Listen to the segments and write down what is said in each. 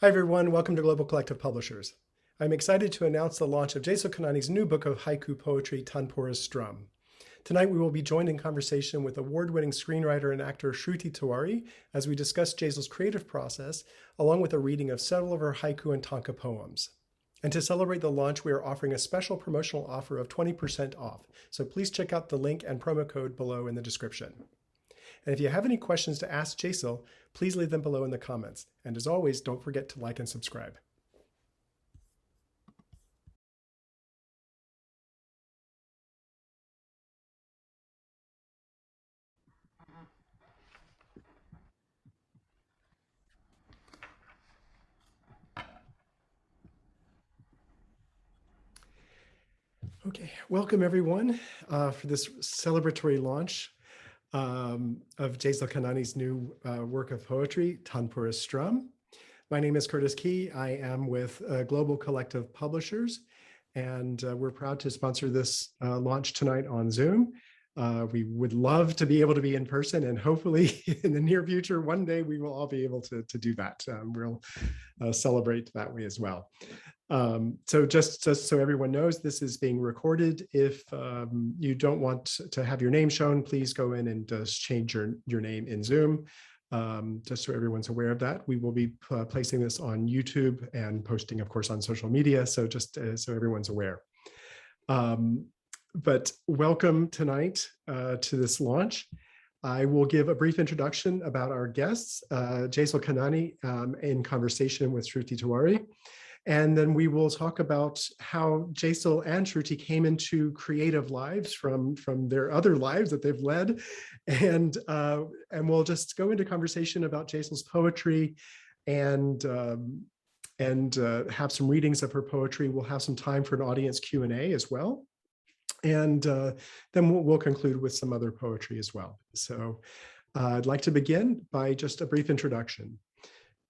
Hi, everyone. Welcome to Global Collective Publishers. I'm excited to announce the launch of Jesal Kanani's new book of haiku poetry, Tanpura's Strum. Tonight, we will be joined in conversation with award-winning screenwriter and actor Shruti Tewari as we discuss Jesal's creative process, along with a reading of several of her haiku and tanka poems. And to celebrate the launch, we are offering a special promotional offer of 20% off. So please check out the link and promo code below in the description. And if you have any questions to ask Jesal, please leave them below in the comments. And as always, don't forget to like and subscribe. Okay, welcome everyone for this celebratory launch of Jesal Kanani's new work of poetry, Tanpura's Strum. My name is Curtis Key. I am with Global Collective Publishers, and we're proud to sponsor this launch tonight on Zoom. We would love to be able to be in person, and hopefully in the near future, one day we will all be able to do that. We'll celebrate that way as well. So just so everyone knows, this is being recorded. If you don't want to have your name shown, please go in and just change your name in Zoom. Just so everyone's aware of that. We will be placing this on YouTube and posting, of course, on social media. So just so everyone's aware. But welcome tonight to this launch. I will give a brief introduction about our guests, Jesal Kanani, in conversation with Shruti Tewari. And then we will talk about how Jesal and Shruti came into creative lives from their other lives that they've led. And we'll just go into conversation about Jesal's poetry and have some readings of her poetry. We'll have some time for an audience Q&A as well. And then we'll conclude with some other poetry as well. So I'd like to begin by just a brief introduction.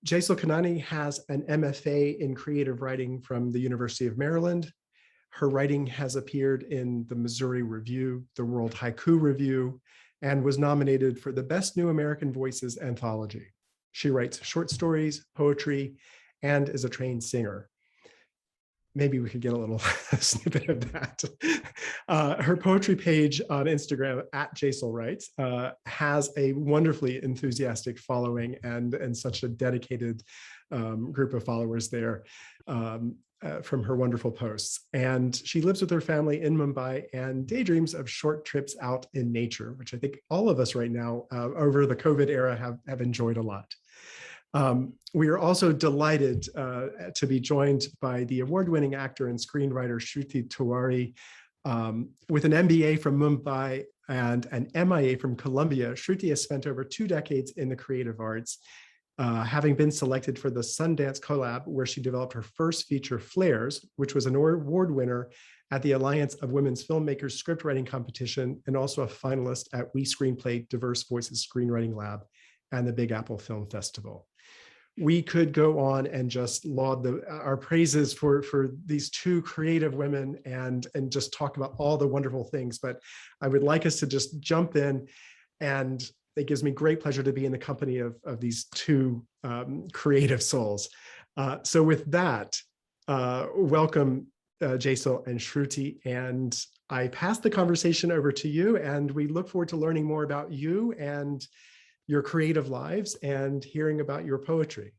Jesal Kanani has an MFA in creative writing from the University of Maryland. Her writing has appeared in the Missouri Review, the World Haiku Review, and was nominated for the Best New American Voices anthology. She writes short stories, poetry, and is a trained singer. Maybe we could get a little snippet of that. Her poetry page on Instagram, @JesalWrites, has a wonderfully enthusiastic following and such a dedicated group of followers there from her wonderful posts. And she lives with her family in Mumbai and daydreams of short trips out in nature, which I think all of us right now over the COVID era have enjoyed a lot. We are also delighted to be joined by the award-winning actor and screenwriter Shruti Tewari. With an MBA from Mumbai and an MIA from Columbia, Shruti has spent over 2 decades in the creative arts, having been selected for the Sundance Collab, where she developed her first feature, Flares, which was an award winner at the Alliance of Women's Filmmakers script writing competition, and also a finalist at We Screenplay Diverse Voices Screenwriting Lab and the Big Apple Film Festival. We could go on and just laud our praises for these 2 creative women and just talk about all the wonderful things. But I would like us to just jump in, and it gives me great pleasure to be in the company of these 2 creative souls. So with that, welcome Jesal and Shruti, and I pass the conversation over to you, and we look forward to learning more about you and your creative lives and hearing about your poetry.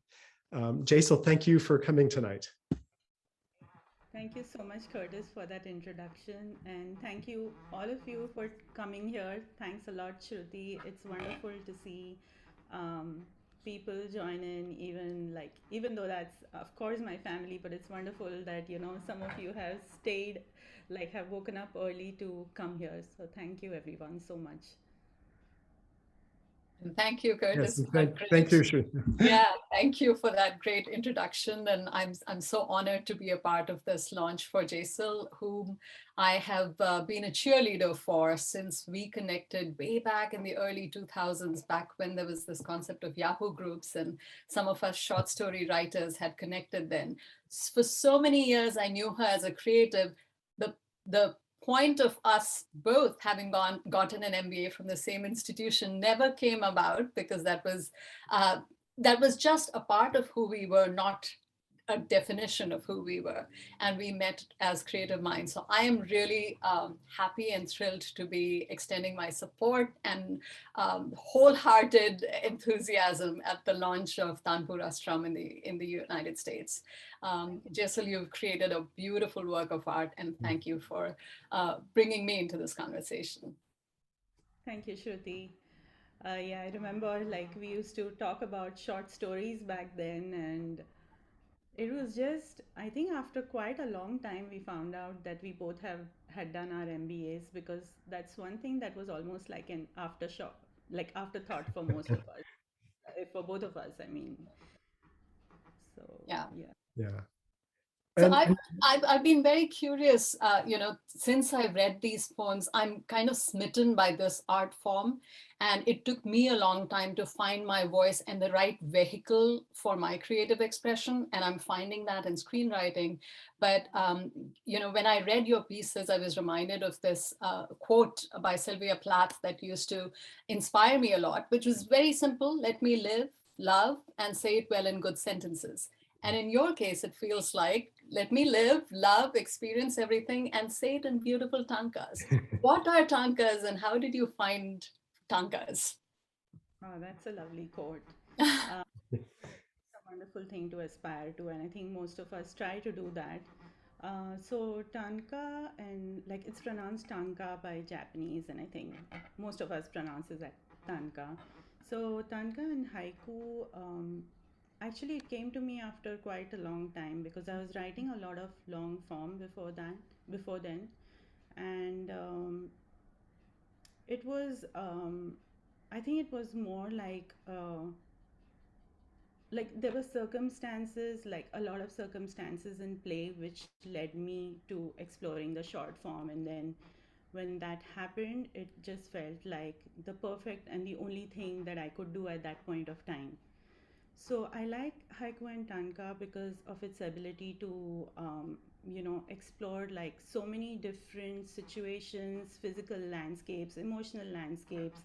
Jesal, thank you for coming tonight. Thank you so much, Curtis, for that introduction. And thank you, all of you, for coming here. Thanks a lot, Shruti. It's wonderful to see people join in, even though that's, of course, my family, but it's wonderful that, some of you have stayed, have woken up early to come here. So thank you, everyone, so much. And thank you, Curtis. Yes, thank you, Shruti. Yeah, thank you for that great introduction. And I'm so honored to be a part of this launch for Jesal, whom I have been a cheerleader for since we connected way back in the early 2000s, back when there was this concept of Yahoo groups, and some of us short story writers had connected then. For so many years, I knew her as a creative. The point of us both having gotten an MBA from the same institution never came about, because that was that was just a part of who we were, not a definition of who we were. And we met as creative minds. So I am really happy and thrilled to be extending my support and wholehearted enthusiasm at the launch of Tanpura Strum in the United States. Jesal, you've created a beautiful work of art, and thank you for bringing me into this conversation. Thank you, Shruti. Yeah, I remember like we used to talk about short stories back then, and it was just, I think after quite a long time, we found out that we both have had done our MBAs, because that's one thing that was almost like an aftershock, like afterthought for most of us, for both of us, I mean. So, Yeah. yeah. Yeah. So And, I've been very curious, since I read these poems, I'm kind of smitten by this art form. And it took me a long time to find my voice and the right vehicle for my creative expression. And I'm finding that in screenwriting. But, when I read your pieces, I was reminded of this quote by Sylvia Plath that used to inspire me a lot, which was very simple: let me live, love, and say it well in good sentences. And in your case, it feels like, let me live, love, experience everything, and say it in beautiful tankas. What are tankas, and how did you find tankas? Oh, that's a lovely quote. It's a wonderful thing to aspire to, and I think most of us try to do that. So tanka, and like it's pronounced tanka by Japanese, and I think most of us pronounces that tanka. So tanka and haiku, actually it came to me after quite a long time, because I was writing a lot of long form before then, and it was I think it was more like there were circumstances, like a lot of circumstances in play, which led me to exploring the short form. And then when that happened, it just felt like the perfect and the only thing that I could do at that point of time. So I like haiku and tanka because of its ability to explore like so many different situations, physical landscapes, emotional landscapes.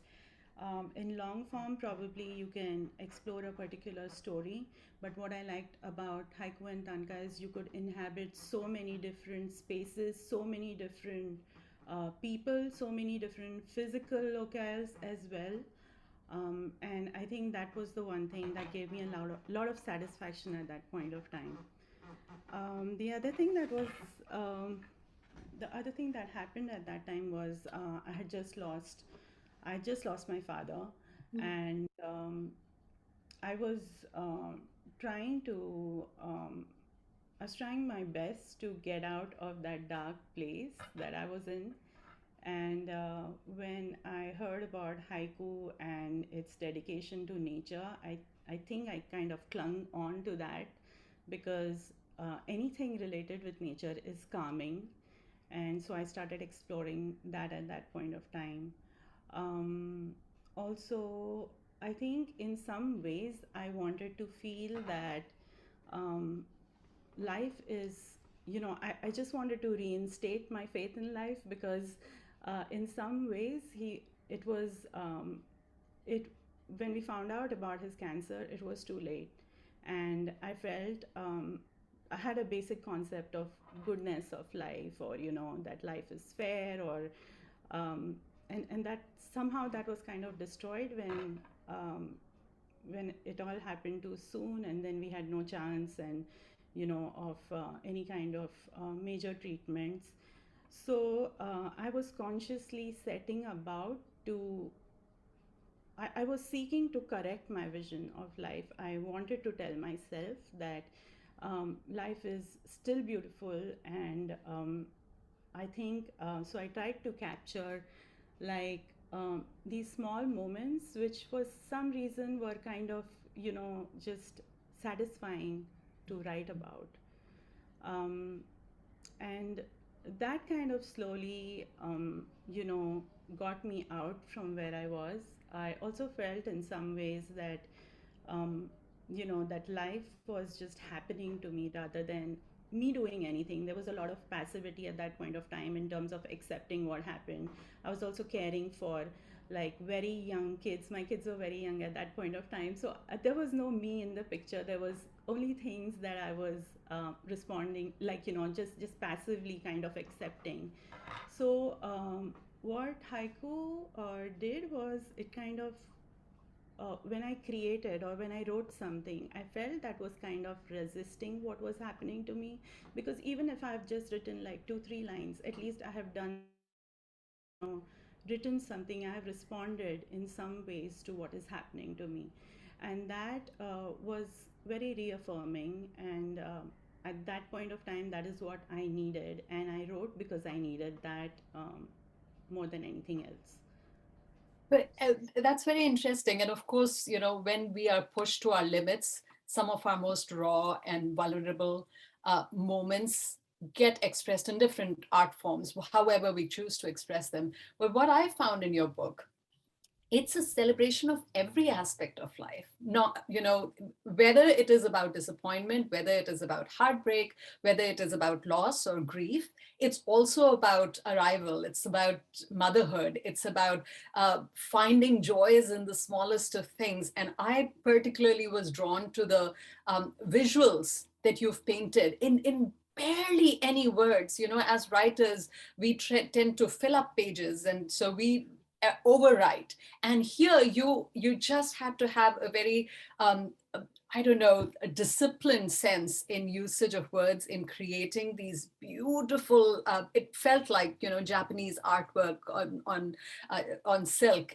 In long form, probably you can explore a particular story, but what I liked about haiku and tanka is you could inhabit so many different spaces, so many different people, so many different physical locales as well. And I think that was the one thing that gave me a lot of satisfaction at that point of time. The other thing that was the other thing that happened at that time was I had just lost my father, and I was trying to I was trying my best to get out of that dark place that I was in. And when I heard about haiku and its dedication to nature, I think I kind of clung on to that, because anything related with nature is calming. And so I started exploring that at that point of time. Um, Also, I think in some ways I wanted to feel that um, life is, I just wanted to reinstate my faith in life, because in some ways it was, it, when we found out about his cancer, it was too late. And I felt, I had a basic concept of goodness of life, or, that life is fair, or, um, and that somehow that was kind of destroyed when it all happened too soon, and then we had no chance, and of any kind of major treatments. So I was consciously setting about to I was seeking to correct my vision of life. I wanted to tell myself that life is still beautiful, and I think so. I tried to capture like these small moments, which for some reason were kind of, just satisfying to write about. Um, and that kind of slowly, got me out from where I was. I also felt in some ways that, um, that life was just happening to me rather than me doing anything. There was a lot of passivity at that point of time in terms of accepting what happened. I was also caring for like very young kids. My kids were very young at that point of time. So there was no me in the picture. There was only things that I was responding, like, just passively kind of accepting. So what haiku did was it kind of when I created or when I wrote something, I felt that was kind of resisting what was happening to me. Because even if I've just written like two, three lines, at least I have done something, written something, I have responded in some ways to what is happening to me. And that was very reaffirming. And at that point of time, that is what I needed. And I wrote because I needed that more than anything else. But that's very interesting. And of course, when we are pushed to our limits, some of our most raw and vulnerable moments get expressed in different art forms, however we choose to express them. But what I found in your book, it's a celebration of every aspect of life, not, whether it is about disappointment, whether it is about heartbreak, whether it is about loss or grief. It's also about arrival, it's about motherhood, it's about finding joys in the smallest of things. And I particularly was drawn to the visuals that you've painted in barely any words. As writers, we tend to fill up pages, and so we overwrite. And here you just had to have a very I don't know, a disciplined sense in usage of words in creating these beautiful. It felt like, Japanese artwork on silk.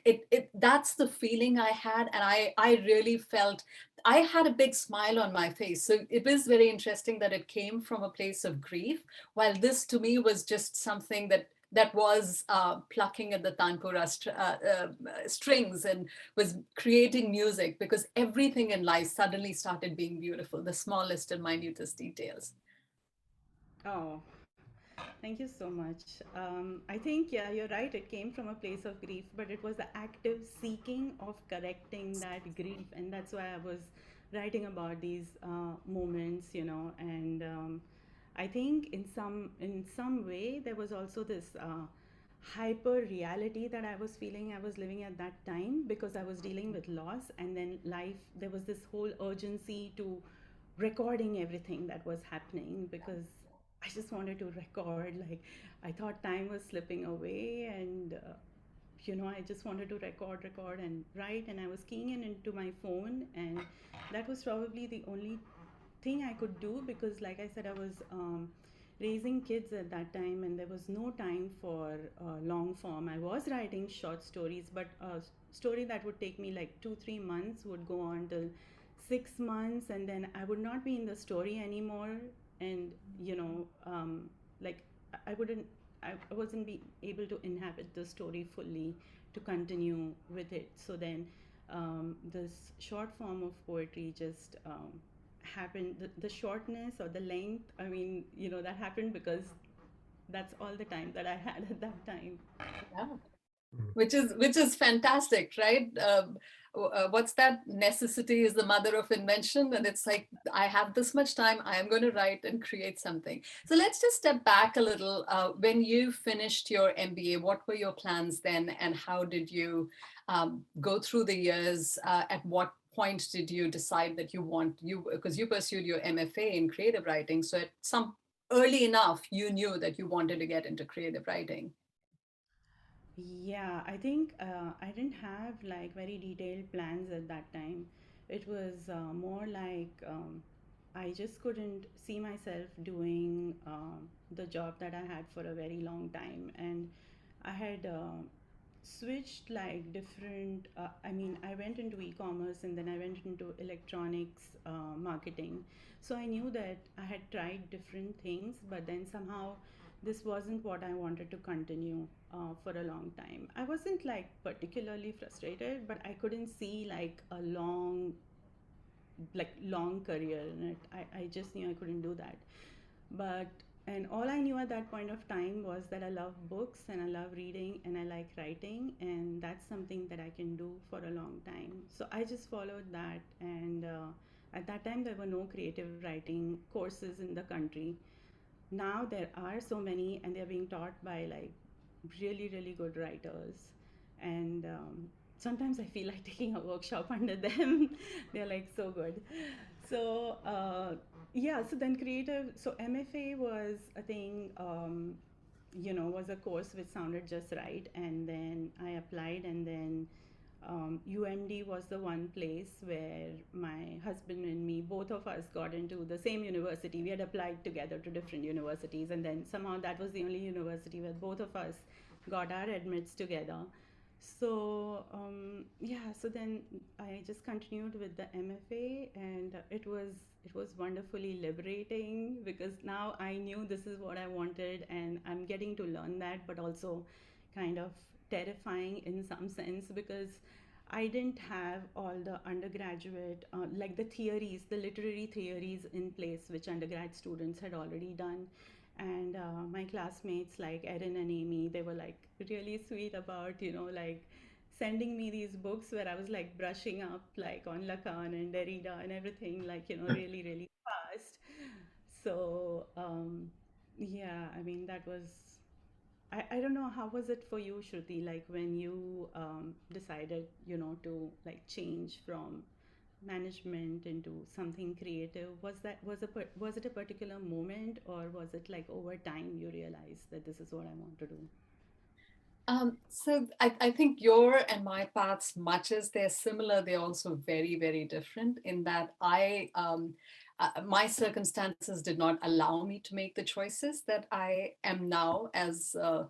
That's the feeling I had, and I really felt I had a big smile on my face. So it was very interesting that it came from a place of grief, while this to me was just something that was plucking at the Tanpura strings and was creating music, because everything in life suddenly started being beautiful, the smallest and minutest details. Oh, thank you so much. I think, yeah, you're right. It came from a place of grief, but it was the active seeking of correcting that grief. And that's why I was writing about these moments, and I think in some way there was also this hyper reality that I was feeling I was living at that time, because I was dealing with loss, and then life, there was this whole urgency to recording everything that was happening, because I just wanted to record. Like, I thought time was slipping away, and I just wanted to record and write, and I was keying in into my phone, and that was probably the only thing I could do, because, like I said, I was raising kids at that time, and there was no time for long form. I was writing short stories, but a story that would take me like 2-3 months would go on till 6 months, and then I would not be in the story anymore. And, like, I wouldn't, I wasn't be able to inhabit the story fully to continue with it. So then this short form of poetry just happened. The shortness or the length, I mean, that happened because that's all the time that I had at that time. Yeah. Which is fantastic, right? What's that? Necessity is the mother of invention, and it's like, I have this much time, I am going to write and create something. So let's just step back a little. When you finished your MBA, what were your plans then, and how did you go through the years? At what point did you decide that because you pursued your MFA in creative writing, so at some early enough you knew that you wanted to get into creative writing? Yeah, I think I didn't have like very detailed plans at that time. It was more like I just couldn't see myself doing the job that I had for a very long time. And I had switched like different, I mean, I went into e-commerce, and then I went into electronics marketing. So I knew that I had tried different things, but then somehow this wasn't what I wanted to continue for a long time. I wasn't like particularly frustrated, but I couldn't see like a long career in it. I just knew I couldn't do that. But and all I knew at that point of time was that I love books, and I love reading, and I like writing, and that's something that I can do for a long time. So I just followed that. And at that time there were no creative writing courses in the country. Now there are so many, and they're being taught by like really, really good writers. And sometimes I feel like taking a workshop under them. They're like so good. So yeah, so then creative. So MFA was a thing. Was a course which sounded just right, and then I applied, and then UMD was the one place where my husband and me, both of us, got into the same university. We had applied together to different universities, and then somehow that was the only university where both of us got our admits together. So yeah, so then I just continued with the MFA, and it was wonderfully liberating because now I knew this is what I wanted, and I'm getting to learn that, but also kind of terrifying in some sense because I didn't have all the undergraduate, like the theories, the literary theories in place, which undergrad students had already done. And my classmates like Erin and Amy, they were like really sweet about, like sending me these books where I was like brushing up like on Lacan and Derrida and everything, like, really, really fast. So, yeah, I mean, that was I don't know, how was it for you, Shruti, like when you decided, to like change from management into something creative? Was it a particular moment, or was it like over time you realized that this is what I want to do? So I think your and my paths, much as they're similar, they're also very, very different in that my circumstances did not allow me to make the choices that I am now as a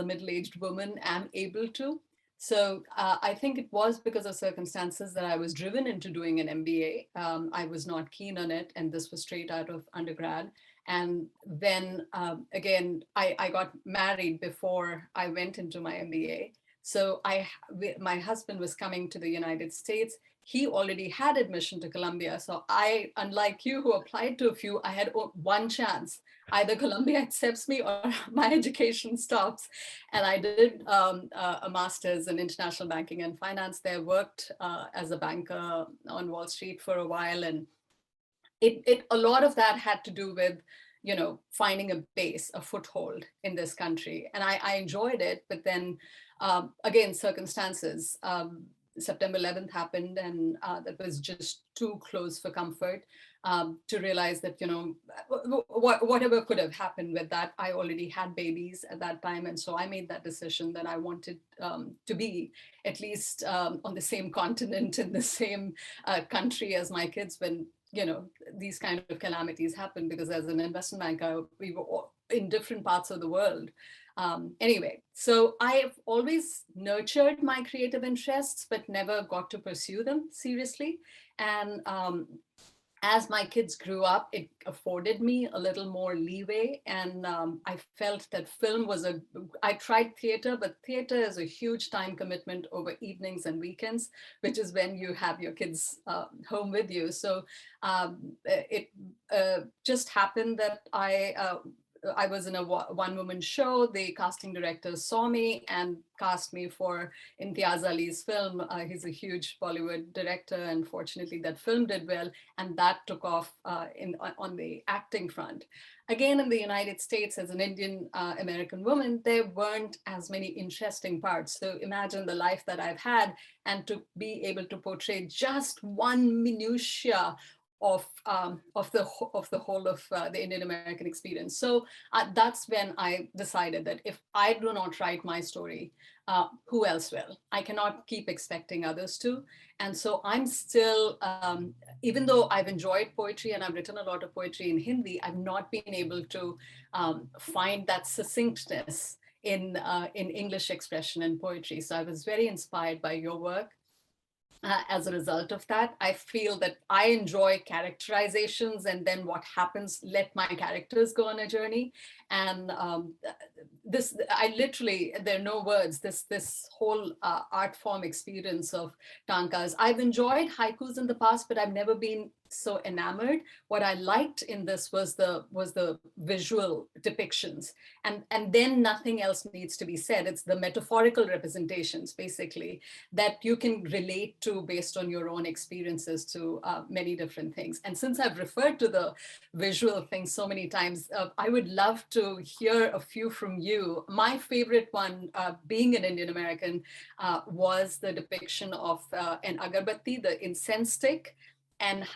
middle-aged woman am able to. So I think it was because of circumstances that I was driven into doing an MBA. I was not keen on it, and this was straight out of undergrad. And then again, I got married before I went into my MBA. So my husband was coming to the United States. He already had admission to Columbia. So I, unlike you who applied to a few, I had one chance. Either Columbia accepts me or my education stops. And I did a master's in international banking and finance there, worked as a banker on Wall Street for a while, and it a lot of that had to do with finding a base, a foothold in this country, and I enjoyed it. But then again, circumstances, September 11th happened, and that was just too close for comfort, to realize that whatever could have happened with that, I already had babies at that time, and so I made that decision that I wanted to be at least on the same continent, in the same country as my kids when these kind of calamities happen, because as an investment banker, we were all in different parts of the world. Anyway, so I've always nurtured my creative interests, but never got to pursue them seriously. And as my kids grew up, it afforded me a little more leeway. And I felt that I tried theater, but theater is a huge time commitment over evenings and weekends, which is when you have your kids home with you. So it just happened that I was in a one-woman show. The casting director saw me and cast me for Imtiaz Ali's film. He's a huge Bollywood director, and fortunately that film did well, and that took off on the acting front. Again, in the United States, as an Indian American woman, there weren't as many interesting parts. So imagine the life that I've had, and to be able to portray just one minutia of the whole of the Indian American experience. So that's when I decided that if I do not write my story, who else will? I cannot keep expecting others to. And so I'm still, even though I've enjoyed poetry and I've written a lot of poetry in Hindi, I've not been able to find that succinctness in English expression and poetry. So I was very inspired by your work. As a result of that, I feel that I enjoy characterizations, and then what happens, let my characters go on a journey. And I literally, there are no words, this whole art form experience of tankas. I've enjoyed haikus in the past, but I've never been so enamored. What I liked in this was the visual depictions, and then nothing else needs to be said. It's the metaphorical representations, basically, that you can relate to based on your own experiences to many different things. And since I've referred to the visual thing so many times, I would love to hear a few from you. My favorite one, being an Indian American, was the depiction of an agarbatti, the incense stick, and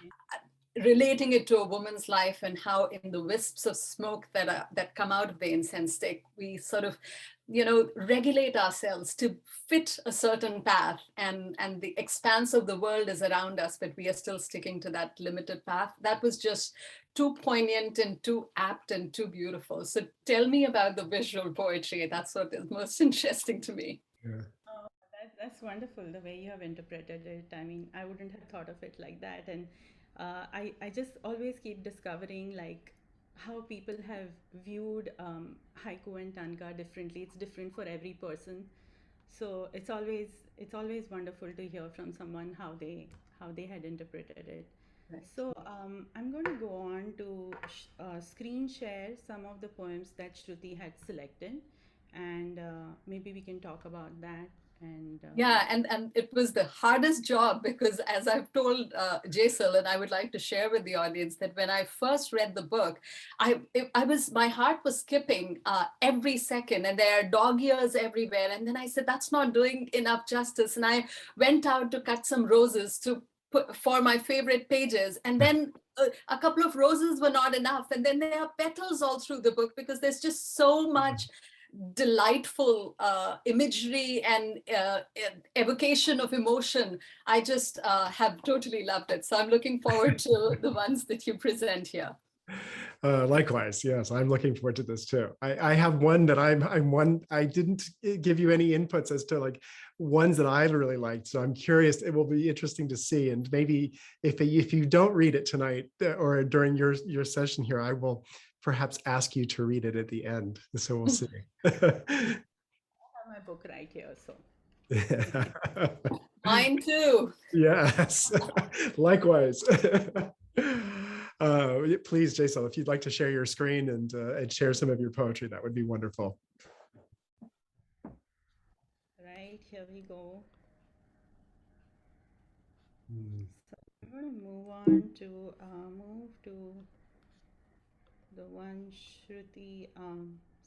relating it to a woman's life, and how in the wisps of smoke that come out of the incense stick, we sort of, regulate ourselves to fit a certain path, and the expanse of the world is around us, but we are still sticking to that limited path. That was just too poignant and too apt and too beautiful. So tell me about the visual poetry. That's what is most interesting to me. Yeah. Oh, that's wonderful the way you have interpreted it. I mean, I wouldn't have thought of it like that. And I just always keep discovering like how people have viewed haiku and tanka differently. It's different for every person. So it's always wonderful to hear from someone how they had interpreted it. Right. So I'm going to go on to screen share some of the poems that Shruti had selected, and maybe we can talk about that. And Yeah, and it was the hardest job, because as I've told Jesal, and I would like to share with the audience, that when I first read the book, my heart was skipping every second, and there are dog ears everywhere. And then I said, that's not doing enough justice. And I went out to cut some roses to put for my favorite pages, and then a couple of roses were not enough, and then there are petals all through the book, because there's just so much delightful imagery and evocation of emotion. I just have totally loved it. So I'm looking forward to the ones that you present here. Likewise, yes, I'm looking forward to this too. I have one that I'm one. I didn't give you any inputs as to like ones that I really liked, so I'm curious. It will be interesting to see, and maybe if you don't read it tonight or during your session here, I will perhaps ask you to read it at the end. So we'll see. I have my book right here, so Mine too. Yes, likewise. Please, Jesal, if you'd like to share your screen and share some of your poetry, that would be wonderful. right here we go. Mm. So I'm going to move to the one Shruti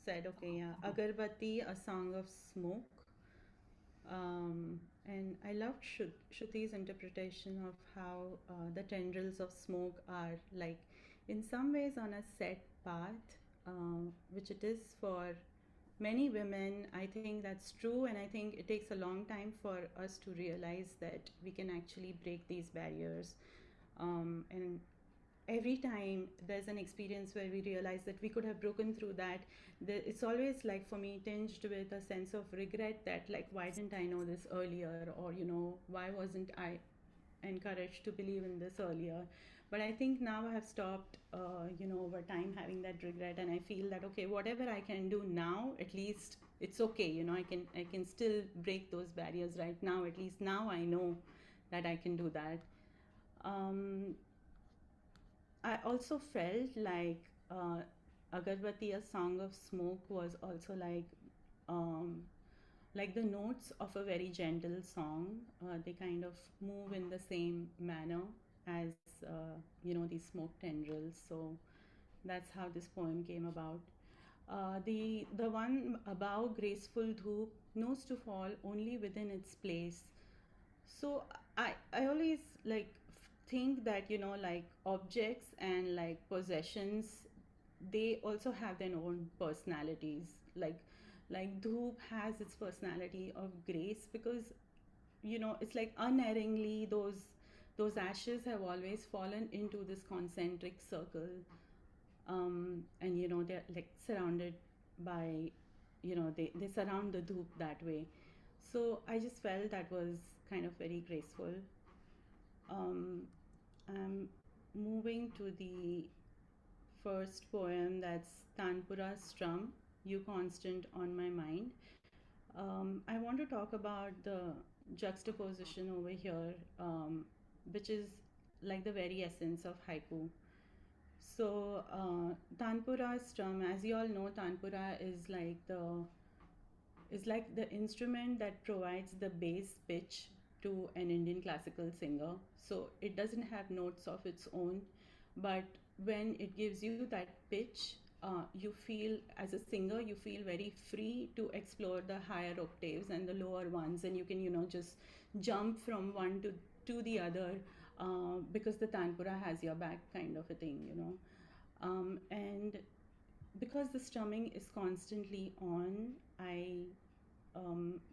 said. Okay, yeah, Agarbatti, a song of smoke. And I loved Shruti's interpretation of how the tendrils of smoke are like, in some ways, on a set path, which it is for many women. I think that's true, and I think it takes a long time for us to realize that we can actually break these barriers. And every time there's an experience where we realize that we could have broken through that, it's always like, for me, tinged with a sense of regret, that like, why didn't I know this earlier, or why wasn't I encouraged to believe in this earlier. But I think now I have stopped over time having that regret, and I feel that, okay, whatever I can do now, at least it's okay. I can still break those barriers right now. At least now I know that I can do that. um, I also felt like Agarbatti, a song of smoke, was also um, like the notes of a very gentle song. They kind of move in the same manner as these smoke tendrils. So that's how this poem came about. The one above, graceful dhoop, knows to fall only within its place. So I always like think that like objects and like possessions, they also have their own personalities. Like dhoop has its personality of grace, because it's like unerringly those ashes have always fallen into this concentric circle. And they're like surrounded by, they surround the dhoop that way. So I just felt that was kind of very graceful. um, I'm moving to the first poem, that's Tanpura Strum, You Constant on My Mind. I want to talk about the juxtaposition over here, which is like the very essence of haiku. So, Tanpura Strum, as you all know, Tanpura is like the instrument that provides the bass pitch to an Indian classical singer. So it doesn't have notes of its own, but when it gives you that pitch, you feel, as a singer, you feel very free to explore the higher octaves and the lower ones, and you can, just jump from one to the other, because the tanpura has your back, kind of a thing. And because the strumming is constantly on, I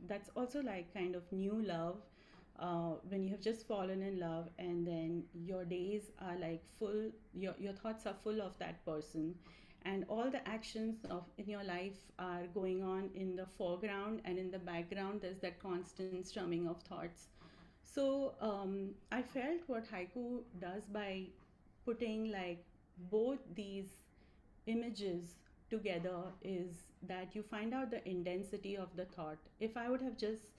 that's also like kind of new love, when you have just fallen in love and then your days are like full, your thoughts are full of that person, and all the actions of in your life are going on in the foreground, and in the background there's that constant strumming of thoughts. So I felt what haiku does by putting like both these images together is that you find out the intensity of the thought. If I would have just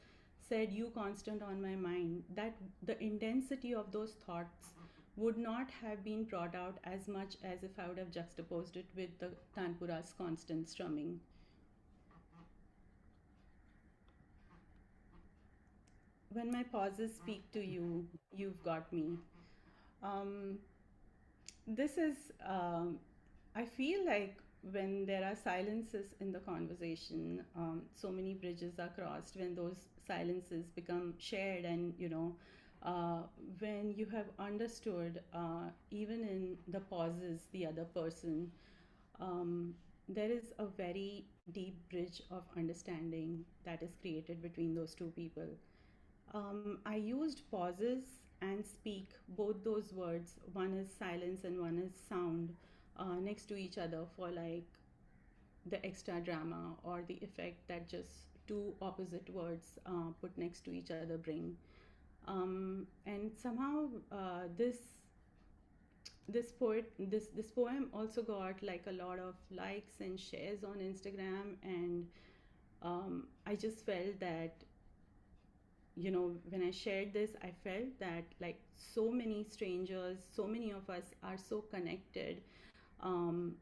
said you constant on my mind, that the intensity of those thoughts would not have been brought out as much as if I would have juxtaposed it with the Tanpura's constant strumming. When my pauses speak to you, you've got me. Um, this is, I feel like when there are silences in the conversation, so many bridges are crossed when those silences become shared, and uh, when you have understood, even in the pauses, the other person, um, there is a very deep bridge of understanding that is created between those two people. I used pauses and speak, both those words. One is silence and one is sound, next to each other for like the extra drama or the effect that just two opposite words put next to each other bring. And somehow this poem also got like a lot of likes and shares on Instagram, and I just felt that, when I shared this, I felt that like so many strangers, so many of us are so connected, um,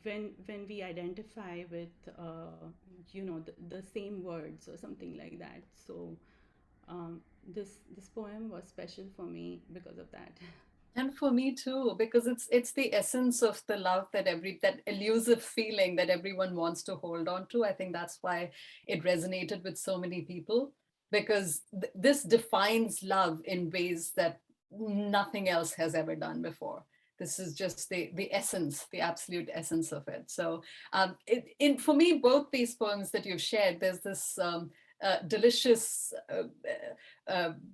when we identify with, the same words or something like that. So this poem was special for me because of that. And for me too, because it's the essence of the love that elusive feeling that everyone wants to hold on to. I think that's why it resonated with so many people, because this defines love in ways that nothing else has ever done before. This is just the essence, the absolute essence of it. So for me, both these poems that you've shared, there's this delicious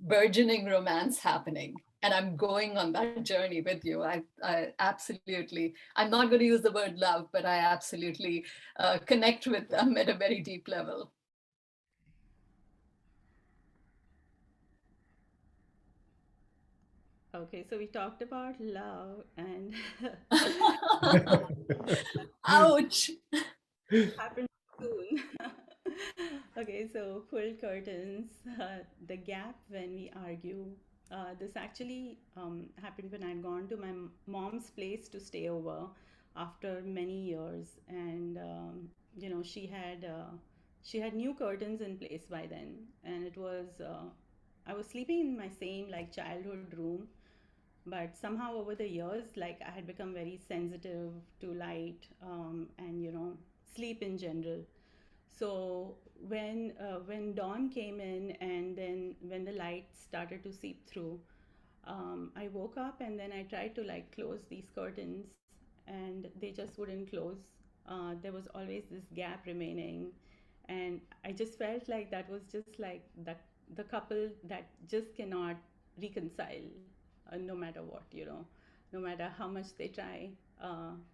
burgeoning romance happening, and I'm going on that journey with you. I absolutely, I'm not going to use the word love, but I absolutely connect with them at a very deep level. Okay, so we talked about love and Ouch. happened soon. Okay, so pull curtains. The gap when we argue. This actually happened when I'd gone to my mom's place to stay over after many years, and she had new curtains in place by then, and it was I was sleeping in my same like childhood room, but somehow over the years, like I had become very sensitive to light, and sleep in general. So when dawn came in, and then when the light started to seep through, I woke up and then I tried to like close these curtains, and they just wouldn't close. There was always this gap remaining, and I just felt like that was just like the couple that just cannot reconcile, no matter what, no matter how much they try.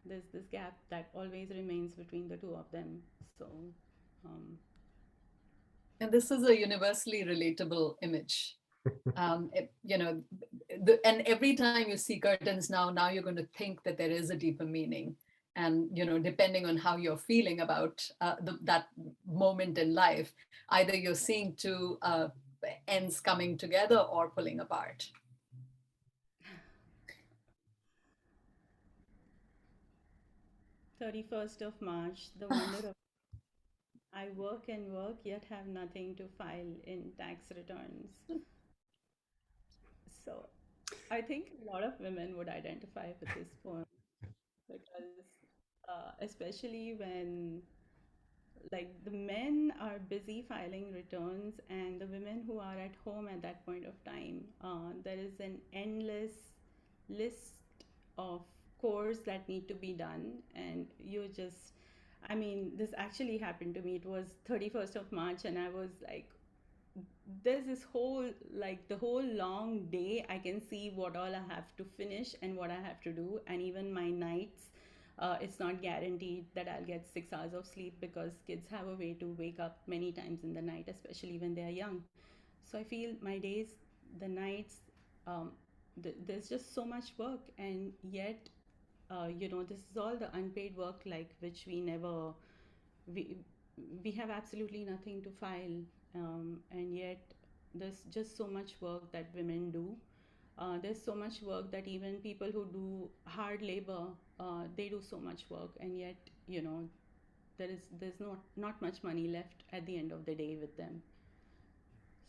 There's this gap that always remains between the two of them. So um, And this is a universally relatable image. And every time you see curtains now you're going to think that there is a deeper meaning. And depending on how you're feeling about that moment in life, either you're seeing two ends coming together or pulling apart. 31st of March, the wonder of I work and work, yet have nothing to file in tax returns. So I think a lot of women would identify with this poem because, especially when like the men are busy filing returns and the women who are at home at that point of time, there is an endless list of chores that need to be done, and you just, I mean, this actually happened to me. It was 31st of March, and I was like, there's this whole, like the whole long day, I can see what all I have to finish and what I have to do. And even my nights, it's not guaranteed that I'll get 6 hours of sleep because kids have a way to wake up many times in the night, especially when they are young. So I feel my days, the nights, um, there's just so much work, and yet, this is all the unpaid work, like which we we have absolutely nothing to file, and yet there's just so much work that women do. There's so much work that even people who do hard labor, they do so much work, and yet, there's not much money left at the end of the day with them.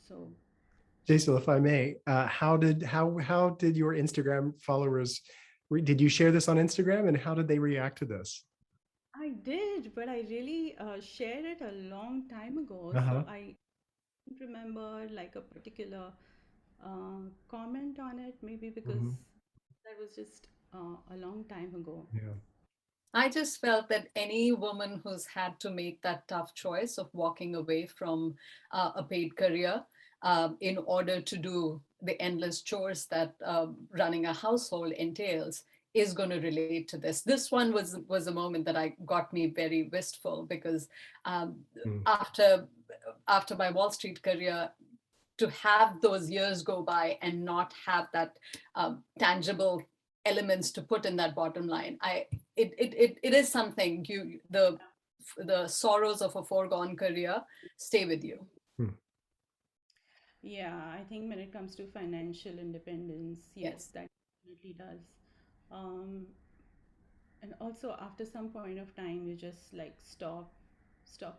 So Jesal, if I may, how did your Instagram followers, did you share this on Instagram, and how did they react to this? I did, but I really shared it a long time ago. Uh-huh. So I don't remember like a particular comment on it, maybe because Mhm. that was just a long time ago. Yeah. I just felt that any woman who's had to make that tough choice of walking away from a paid career in order to do the endless chores that running a household entails is going to relate to this. This one was a moment that I got me very wistful because um, Mm. after my Wall Street career, to have those years go by and not have that tangible elements to put in that bottom line, it is something. The sorrows of a foregone career stay with you. Mm. Yeah, I think when it comes to financial independence, yes, Yes. that definitely does. Um, and also after some point of time, you just like stop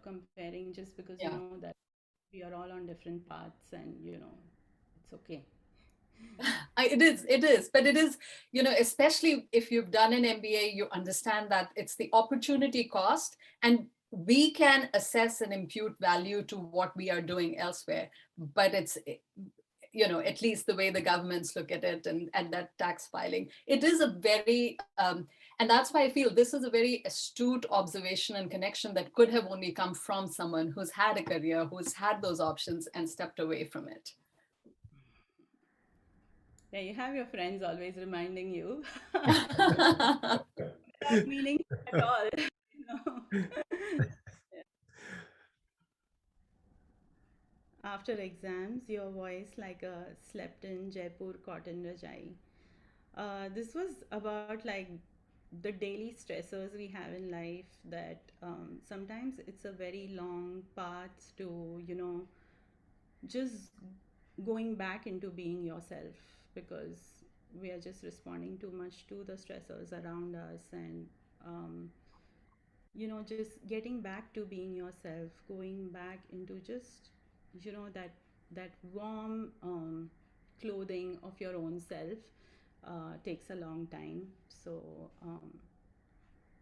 comparing just because you Yeah. know that we are all on different paths, and it's okay. It is, but it is, especially if you've done an MBA, you understand that it's the opportunity cost, and we can assess and impute value to what we are doing elsewhere, but it's, at least the way the governments look at it, and that tax filing, it is a very, and that's why I feel this is a very astute observation and connection that could have only come from someone who's had a career, who's had those options and stepped away from it. Yeah, you have your friends always reminding you without meaning at all. you know. After exams, your voice like a slept-in Jaipur cotton rajai. This was about like the daily stressors we have in life, that sometimes it's a very long path to, just going back into being yourself, because we are just responding too much to the stressors around us, and just getting back to being yourself, going back into just that warm clothing of your own self, takes a long time. So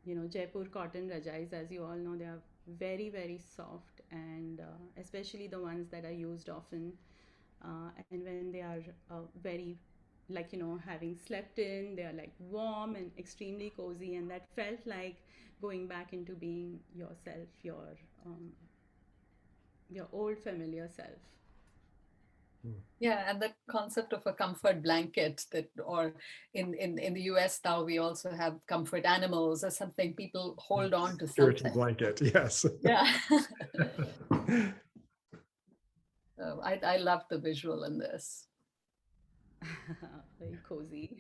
Jaipur cotton rajais, as you all know, they are very, very soft, and especially the ones that are used often. And when they are very, like, having slept in, they are like warm and extremely cozy, and that felt like going back into being yourself, um, your old familiar self. Yeah, and that concept of a comfort blanket, or in the US now we also have comfort animals as something people hold on to Security something. blanket, yes. Yeah. I love the visual in this. Very cozy.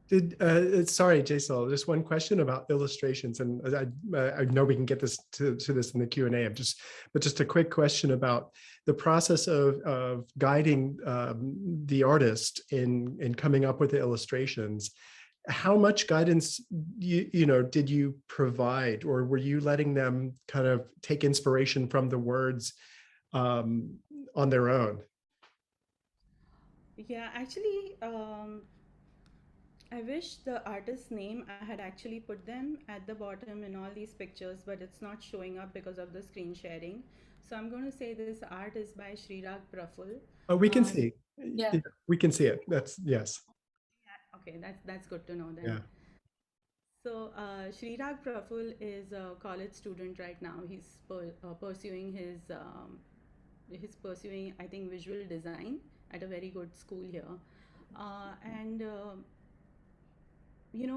Sorry, Jesal, just one question about illustrations, and I know we can get to this in the Q&A. But just a quick question about the process of guiding the artist in coming up with the illustrations. how much guidance did you provide, or were you letting them kind of take inspiration from the words on their own? Yeah, actually, I wish the artist's name I had actually put them at the bottom in all these pictures, but it's not showing up because of the screen sharing. So I'm going to say this art is by Srirag Praful. Oh, we can Uh, see. Yeah. We can see it. That's yes. okay, that's good to know then. Yeah. So Srirag Praful is a college student right now. He's pursuing, I think, visual design at a very good school here, and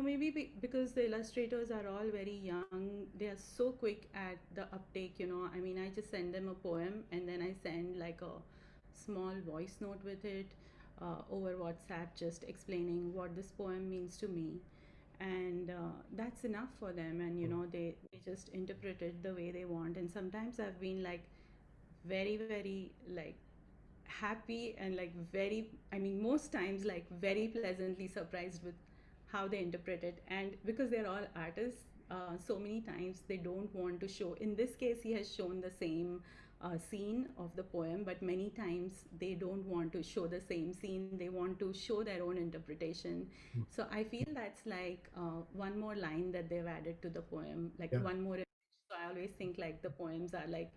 maybe because the illustrators are all very young, they are so quick at the uptake. I mean, I just send them a poem and then I send like a small voice note with it over WhatsApp, just explaining what this poem means to me. And that's enough for them. And they just interpret it the way they want. And sometimes I've been like very, very like happy and like very, I mean, most times like very pleasantly surprised with how they interpret it. And because they're all artists, so many times they don't want to show. In this case, he has shown the same scene of the poem, but many times they don't want to show the same scene. They want to show their own interpretation. So I feel that's like one more line that they've added to the poem, like Yeah. one more image. So I always think like the poems are like,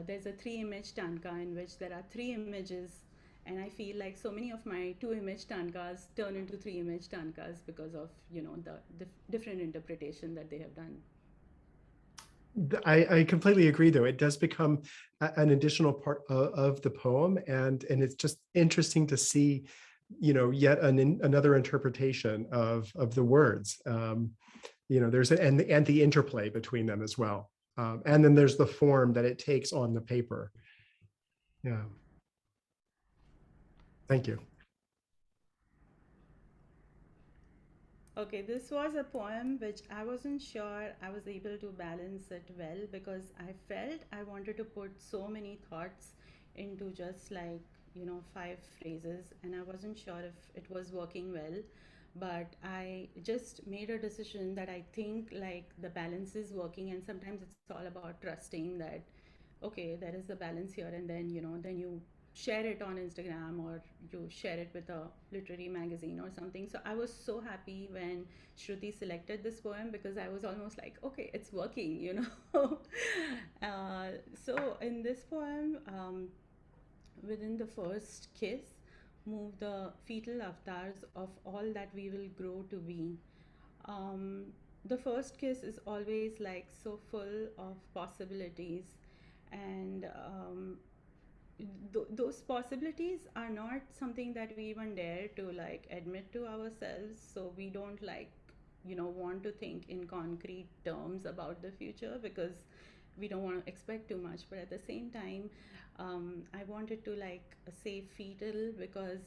there's a 3 image tanka in which there are 3 images, and I feel like so many of my 2 image tankas turn into 3 image tankas because of the different interpretation that they have done. I completely agree, though. It does become an additional part of the poem, and it's just interesting to see, yet another interpretation of the words. There's and the interplay between them as well, and then there's the form that it takes on the paper. Yeah. Thank you. Okay, this was a poem which I wasn't sure I was able to balance it well, because I felt I wanted to put so many thoughts into just like, 5 phrases, and I wasn't sure if it was working well. But I just made a decision that I think like the balance is working, and sometimes it's all about trusting that okay, there is a balance here, and then then you share it on Instagram or you share it with a literary magazine or something. So I was so happy when Shruti selected this poem, because I was almost like, okay, it's working. So in this poem, within the first kiss, move the fetal avatars of all that we will grow to be. um, the first kiss is always like so full of possibilities, and those possibilities are not something that we even dare to like admit to ourselves, so we don't like want to think in concrete terms about the future, because we don't want to expect too much. But at the same time, I wanted to like say fetal because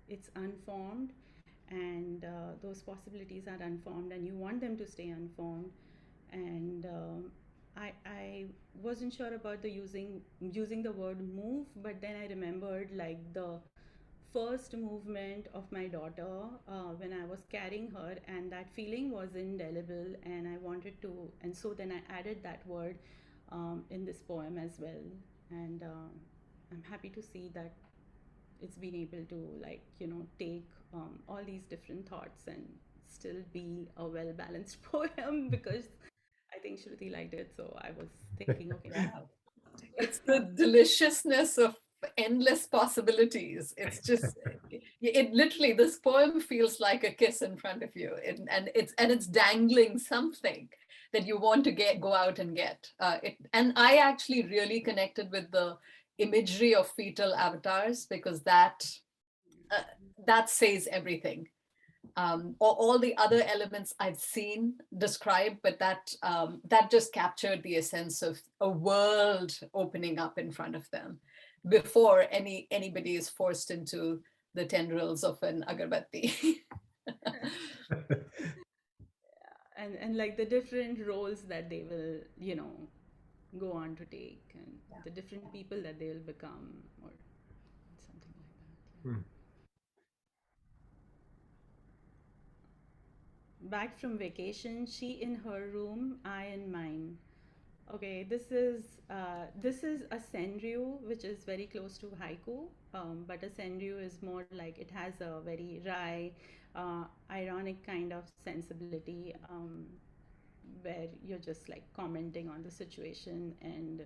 it's unformed, and those possibilities are unformed, and you want them to stay unformed. And I wasn't sure about the using the word move, but then I remembered like the first movement of my daughter when I was carrying her, and that feeling was indelible, and I wanted to, and so then I added that word in this poem as well. And I'm happy to see that it's been able to like take all these different thoughts and still be a well balanced poem, because I think Shruti liked it, so I was thinking, okay, Yeah. It's the deliciousness of endless possibilities. It's just, it literally, this poem feels like a kiss in front of you, and it's dangling something that you want to go out and get. And I actually really connected with the imagery of fetal avatars, because uh, that says everything. All the other elements I've seen described, but that just captured the essence of a world opening up in front of them before anybody is forced into the tendrils of an agarbatti. and like the different roles that they will go on to take, and the different people that they will become, or something like that. Hmm. back from vacation, she in her room, I in mine. Okay, this is a senryu, which is very close to haiku, but a senryu is more like it has a very wry, ironic kind of sensibility, where you're just like commenting on the situation, and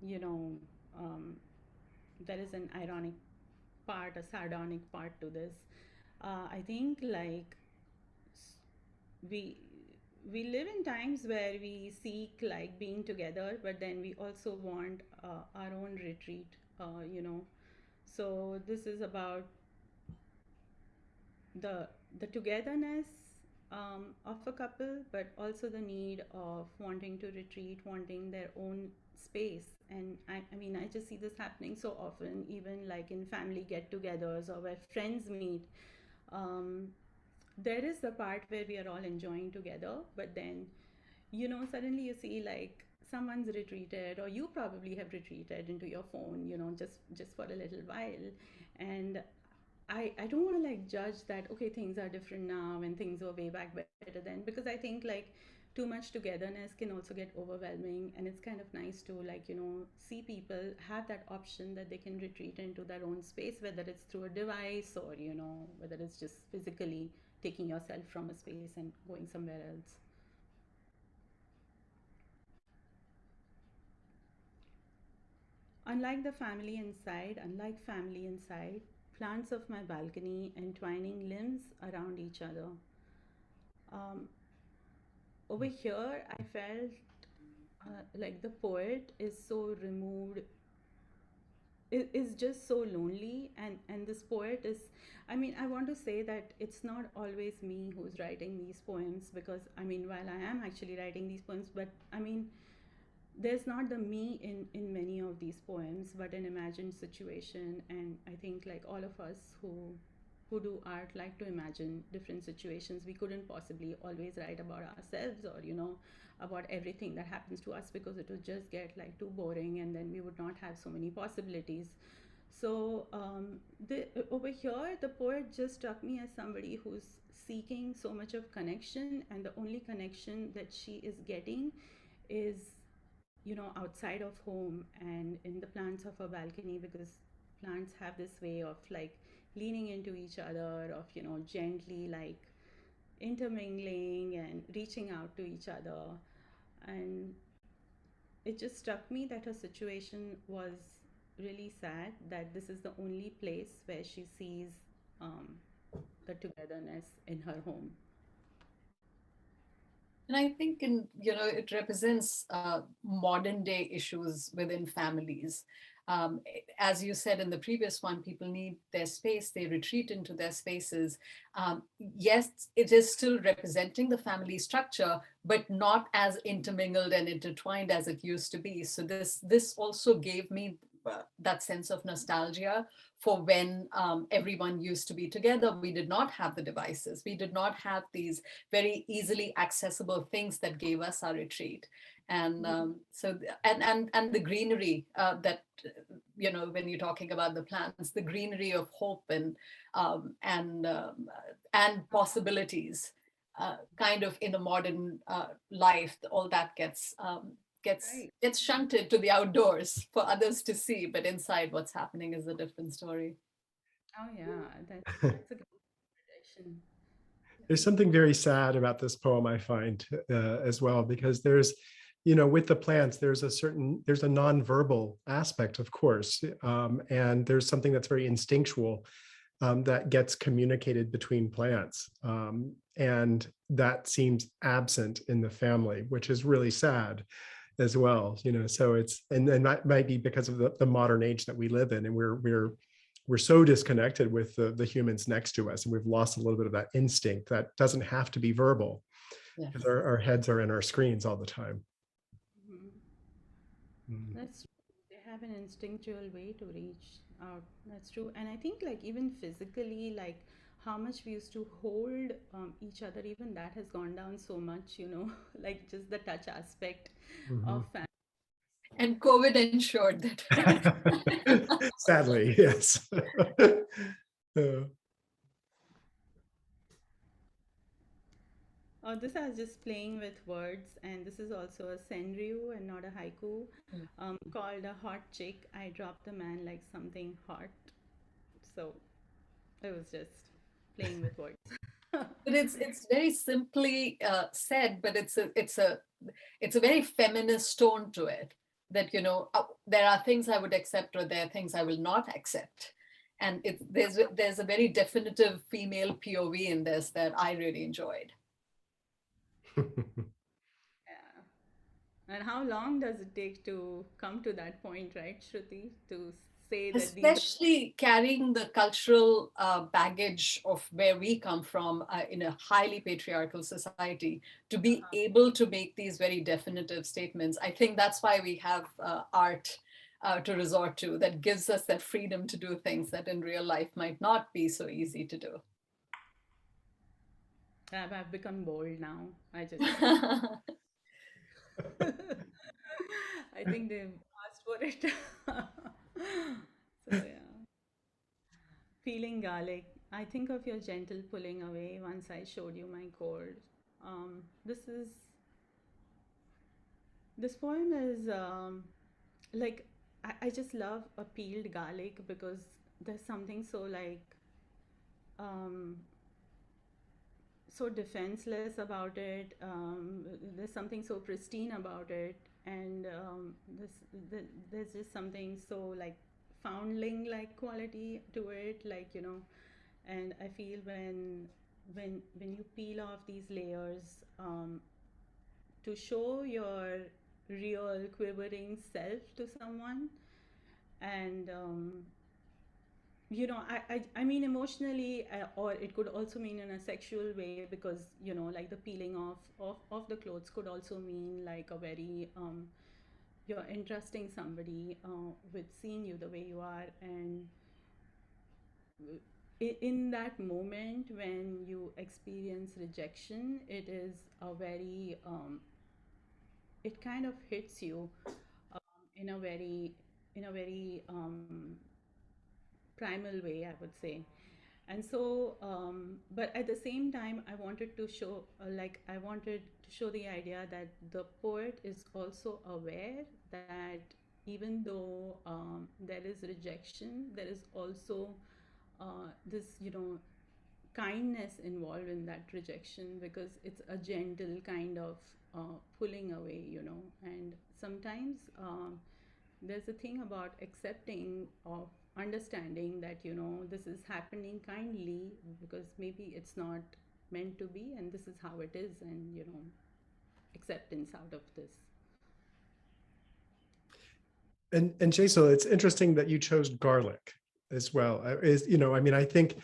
you know, um, there is an ironic part, a sardonic part to this. I think like we we live in times where we seek like being together, but then we also want our own retreat. So this is about the the togetherness of a couple, but also the need of wanting to retreat, wanting their own space. And I mean, I just see this happening so often, even like in family get-togethers or where friends meet. Um, there is the part where we are all enjoying together, but then suddenly you see like someone's retreated, or you probably have retreated into your phone, just for a little while. And I don't want to like judge that, okay, things are different now and things were way back better then, because I think like too much togetherness can also get overwhelming, and it's kind of nice to like see people have that option that they can retreat into their own space, whether it's through a device, or whether it's just physically taking yourself from a space and going somewhere else. Unlike family inside, plants of my balcony entwining limbs around each other. Um, Over here, I felt like the poet is so removed, is just so lonely, and this poet is, I mean, I want to say that it's not always me who's writing these poems, because I mean, while I am actually writing these poems, but I mean, there's not the me in many of these poems, but an imagined situation. And I think like all of us who do art like to imagine different situations. We couldn't possibly always write about ourselves, or about everything that happens to us, because it would just get like too boring, and then we would not have so many possibilities. So over here, the poet just struck me as somebody who's seeking so much of connection, and the only connection that she is getting is outside of home and in the plants of a balcony, because plants have this way of like leaning into each other, of gently like intermingling and reaching out to each other. And it just struck me that her situation was really sad, that this is the only place where she sees um, the togetherness in her home. And I think it represents modern day issues within families. As you said in the previous one, people need their space, they retreat into their spaces. Yes, it is still representing the family structure, but not as intermingled and intertwined as it used to be. So this also gave me that sense of nostalgia for when everyone used to be together. We did not have the devices. We did not have these very easily accessible things that gave us our retreat. And and the greenery that when you're talking about the plants, the greenery of hope and possibilities, kind of in a modern life, all that Right. gets shunted to the outdoors for others to see, but inside what's happening is a different story. Oh yeah, that's a good interpretation. There's something very sad about this poem, I find, as well, because there's, with the plants, there's a nonverbal aspect, of course, and there's something that's very instinctual, that gets communicated between plants, and that seems absent in the family, which is really sad as well. So and that might be because of the modern age that we live in, and we're so disconnected with the humans next to us, and we've lost a little bit of that instinct that doesn't have to be verbal, Yes. because our heads are in our screens all the time. Mhm. Mm. That's true. They have an instinctual way to reach out. That's true. And I think, like, even physically, like, how much we used to hold each other, even that has gone down so much, like just the touch aspect of Mhm. family. And COVID ensured that. Sadly, yes. Uh, This is just playing with words, and this is also a senryu and not a haiku, Mm. called a hot chick. I dropped the man like something hot. So it was just playing with words. But it's very simply said, but it's a very feminist tone to it. That there are things I would accept, or there are things I will not accept, and there's a very definitive female POV in this that I really enjoyed. Yeah. And how long does it take to come to that point, right, Shruti, to say that these are. Especially carrying the cultural baggage of where we come from in a highly patriarchal society, to be able to make these very definitive statements. I think that's why we have art to resort to, that gives us that freedom to do things that in real life might not be so easy to do. I've become bold now. I just. I think they've asked for it. So yeah. Feeling garlic. I think of your gentle pulling away once I showed you my cord. This is this poem is like I just love a peeled garlic because there's something so like um, so defenseless about it. There's something so pristine about it, and there's just something so like foundling like quality to it, like And I feel when you peel off these layers to show your real quivering self to someone, and I mean emotionally, or it could also mean in a sexual way, because like the peeling off the clothes could also mean like a very you're entrusting somebody with seeing you the way you are, and in that moment when you experience rejection, it is a very it kind of hits you in a very primal way, I would say. And so but at the same time, I wanted to show I wanted to show the idea that the poet is also aware that even though there is rejection, there is also this kindness involved in that rejection, because it's a gentle kind of pulling away, and sometimes there's a thing about accepting, of understanding that this is happening kindly, because maybe it's not meant to be, and this is how it is, and acceptance out of this. And Jesal, it's interesting that you chose garlic as well. I mean, I think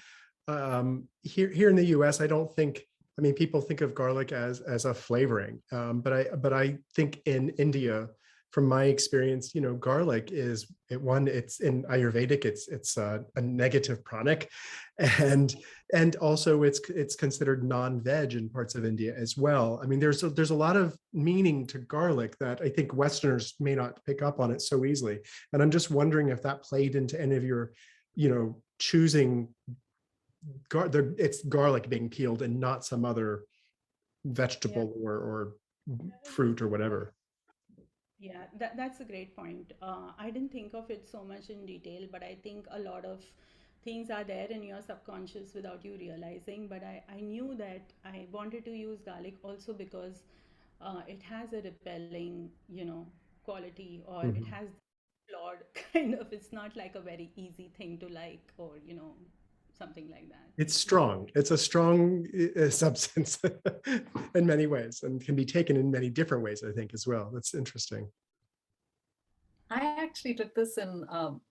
here in the U.S., I don't think. I mean, people think of garlic as a flavoring, but I think in India, from my experience, garlic is it's in Ayurvedic, it's a negative pranic, and also it's considered non-veg in parts of India as well. I mean, there's a lot of meaning to garlic that I think Westerners may not pick up on it so easily. And I'm just wondering if that played into any of your, choosing it's garlic being peeled and not some other Yeah, vegetable or fruit or whatever. yeah, that's a great point. I didn't think of it so much in detail, but I think a lot of things are there in your subconscious without you realizing. But I knew that I wanted to use garlic also because it has a repelling, quality, or it Mhm. has flawed kind of. It's not like a very easy thing to like, or something like that. It's But strong. It's a strong substance in many ways, and can be taken in many different ways, I think, as well. That's interesting. I actually took this in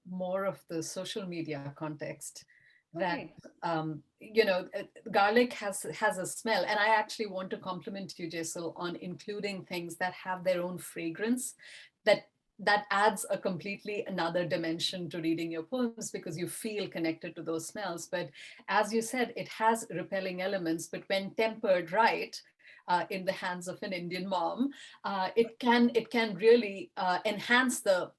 more of the social media context, that okay, garlic has a smell, and I actually want to compliment you, Jesal, on including things that have their own fragrance, that adds a completely another dimension to reading your poems, because you feel connected to those smells. But as you said, it has repelling elements, but when tempered right, in the hands of an Indian mom, it can really enhance the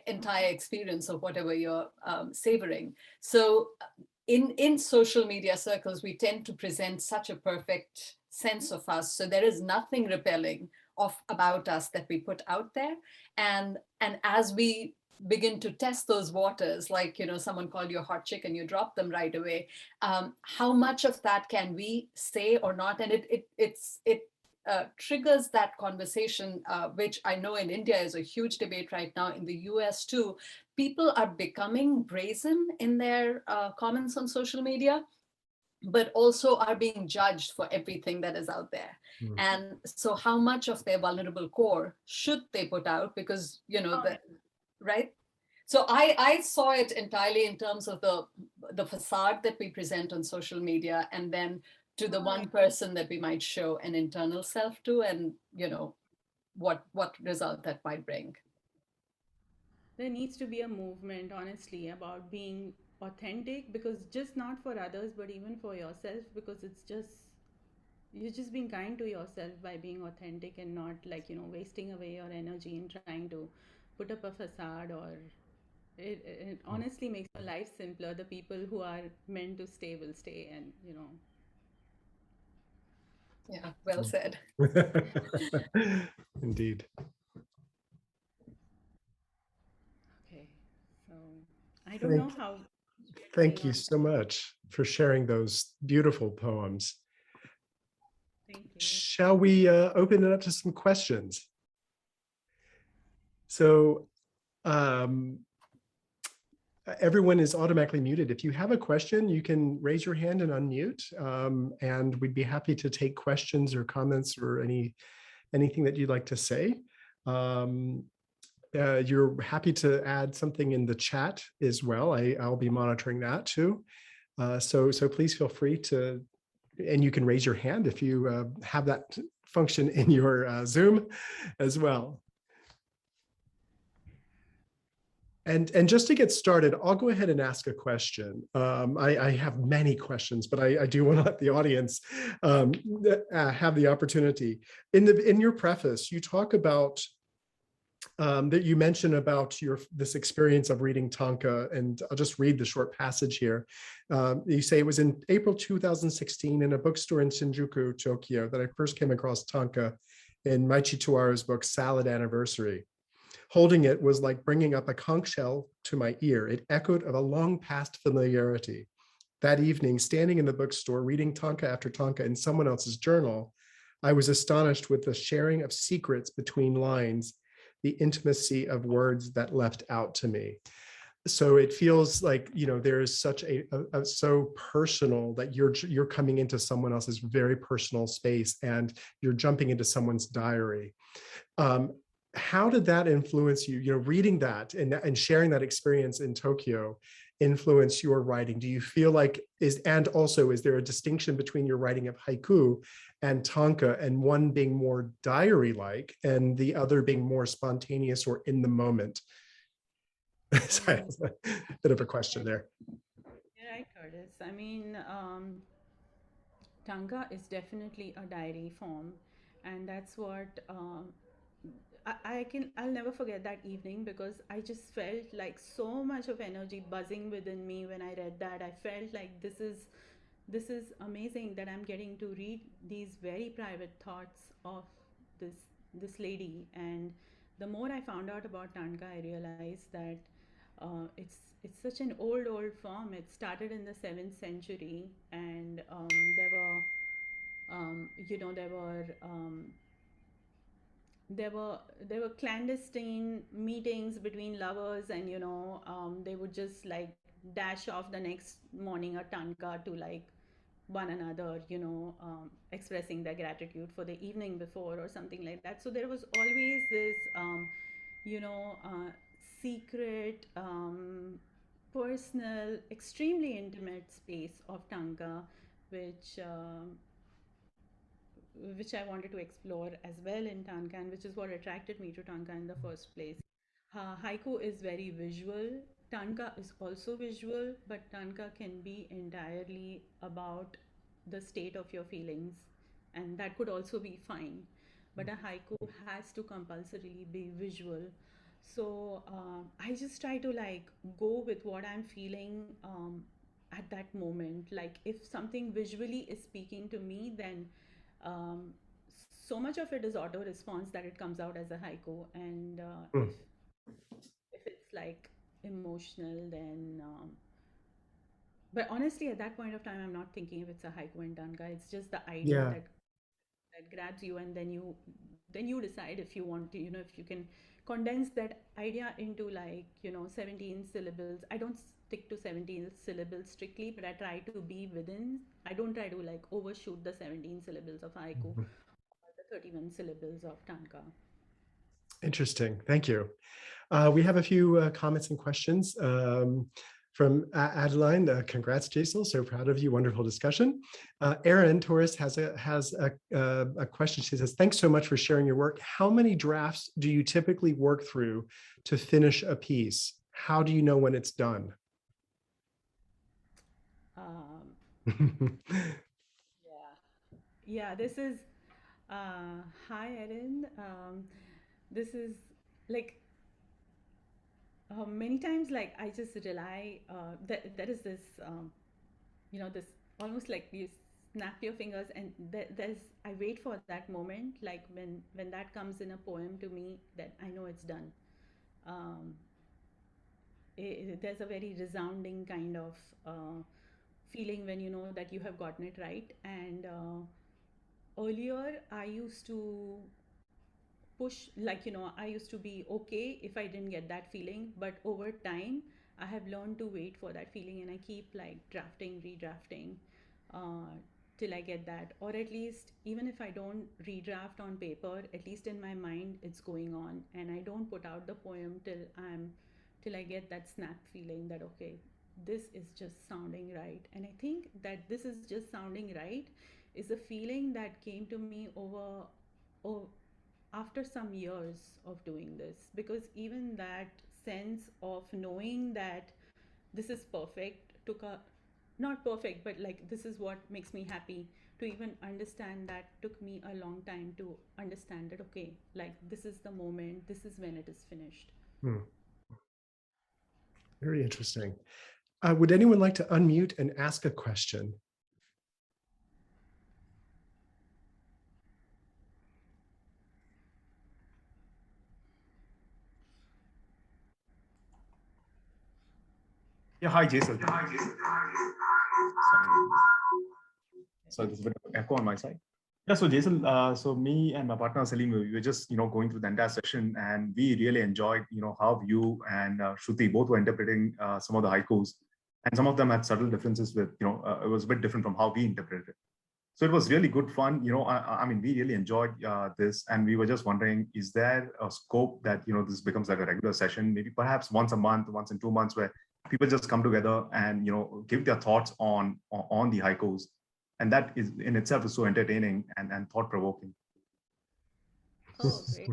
entire experience of whatever you're savoring. So in social media circles, we tend to present such a perfect sense of us. So there is nothing repelling of about us that we put out there. And as we begin to test those waters, like, you know, someone called you a hot chicken, you drop them right away. How much of that can we say or not? And it triggers that conversation, which I know in India is a huge debate right now, in the US too. People are becoming brazen in their comments on social media, but also are being judged for everything that is out there. Mm. And so how much of their vulnerable core should they put out? Because, you know, the, right? So I saw it entirely in terms of the facade that we present on social media, and then to the one person that we might show an internal self to, and, you know, what result that might bring. There needs to be a movement, honestly, about being authentic, because just not for others but even for yourself, because it's just, you're just being kind to yourself by being authentic and not, like, wasting away your energy in trying to put up a facade. Or it honestly makes your life simpler. The people who are meant to stay will stay, and Yeah, well said. Indeed. okay. So I don't know Thank, how thank going you on. so much for sharing those beautiful poems. Thank you. Shall we open it up to some questions? So everyone is automatically muted. If you have a question, you can raise your hand and unmute, and we'd be happy to take questions or comments or anything that you'd like to say. You're happy to add something in the chat as well. I'll be monitoring that too. So please feel free to, and you can raise your hand if you have that function in your Zoom as well. And just to get started, I'll go ahead and ask a question. I have many questions, but I do want to let the audience have the opportunity. In your preface, you talk about that you mentioned about this experience of reading tanka, and I'll just read the short passage here. You say it was in April 2016 in a bookstore in Shinjuku, Tokyo, that I first came across tanka in Maichi Tuaru's book Salad Anniversary. Holding it was like bringing up a conch shell to my ear. It echoed of a long past familiarity. That evening, standing in the bookstore, reading tanka after tanka in someone else's journal, I was astonished with the sharing of secrets between lines, the intimacy of words that left out to me. So it feels like, there is such a so personal that you're coming into someone else's very personal space and you're jumping into someone's diary. How did that influence you, reading that and sharing that experience in Tokyo influence your writing? Do you feel like and also, is there a distinction between your writing of haiku and tanka, and one being more diary-like and the other being more spontaneous or in the moment? Sorry, a bit of a question there. You're right, Curtis. I mean, tanka is definitely a diary form, and that's what I'll never forget that evening, because I just felt like so much of energy buzzing within me when I read that. I felt like this is amazing that I'm getting to read these very private thoughts of this this lady. And the more I found out about tanka, I realized that it's such an old form. It started in the 7th century, and there were there were clandestine meetings between lovers, and they would just like dash off the next morning a tanka to like one another, expressing their gratitude for the evening before or something like that. So there was always this you know secret, personal, extremely intimate space of tanka, which which I wanted to explore as well in tanka, and which is what attracted me to tanka in the first place. Haiku is very visual. Tanka is also visual, but tanka can be entirely about the state of your feelings, and that could also be fine. But a haiku has to compulsorily be visual. So I just try to like go with what I'm feeling. at that moment. Like if something visually is speaking to me, then um, so much of it is auto response that it comes out as a haiku. And Mm. if it's like emotional, then but honestly, at that point of time, I'm not thinking if it's a haiku and tanka. It's just the idea Yeah. that grabs you, and then you decide if you want to, if you can condense that idea into, like, 17 syllables. I don't stick to 17 syllables strictly, but I try to be within. I don't try to like overshoot the 17 syllables of haiku Mhm. or the 31 syllables of tanka. Interesting. Thank you. We have a few comments and questions from Adeline. Congrats, Jesal. So proud of you. Wonderful discussion. Erin Torres has a question. She says, "Thanks so much for sharing your work. How many drafts do you typically work through to finish a piece? How do you know when it's done?" Um, yeah, yeah. This is hi, Erin. This is like many times, like I just rely. There is this this almost like you snap your fingers, and there's I wait for that moment, like when that comes in a poem to me, that I know it's done. um, there's a very resounding kind of feeling when you know that you have gotten it right. And earlier I used to push, like, I used to be okay if I didn't get that feeling, but over time I have learned to wait for that feeling, and I keep like drafting, redrafting, uh, till I get that. Or at least, even if I don't redraft on paper, at least in my mind it's going on, and I don't put out the poem till I get that snap feeling that okay, this is just sounding right. And I think that this is just sounding right is a feeling that came to me over after some years of doing this, because even that sense of knowing that this is perfect took a, not perfect, but like this is what makes me happy, to even understand that took me a long time to understand that okay, like this is the moment, this is when it is finished. Hmm, very interesting. Would anyone like to unmute and ask a question? Yeah, hi, Jason. Sorry, there's a bit of echo on my side. Yeah, so Jason, so me and my partner Salim, we were just going through the entire session, and we really enjoyed how you and Shruti both were interpreting some of the haikus, and some of them had subtle differences with it was a bit different from how we interpreted it. So it was really good fun. I mean, we really enjoyed this, and we were just wondering, is there a scope that this becomes like a regular session, maybe perhaps once a month, once in 2 months, where people just come together and give their thoughts on the haikus, and that is in itself is so entertaining and thought provoking. Oh, great.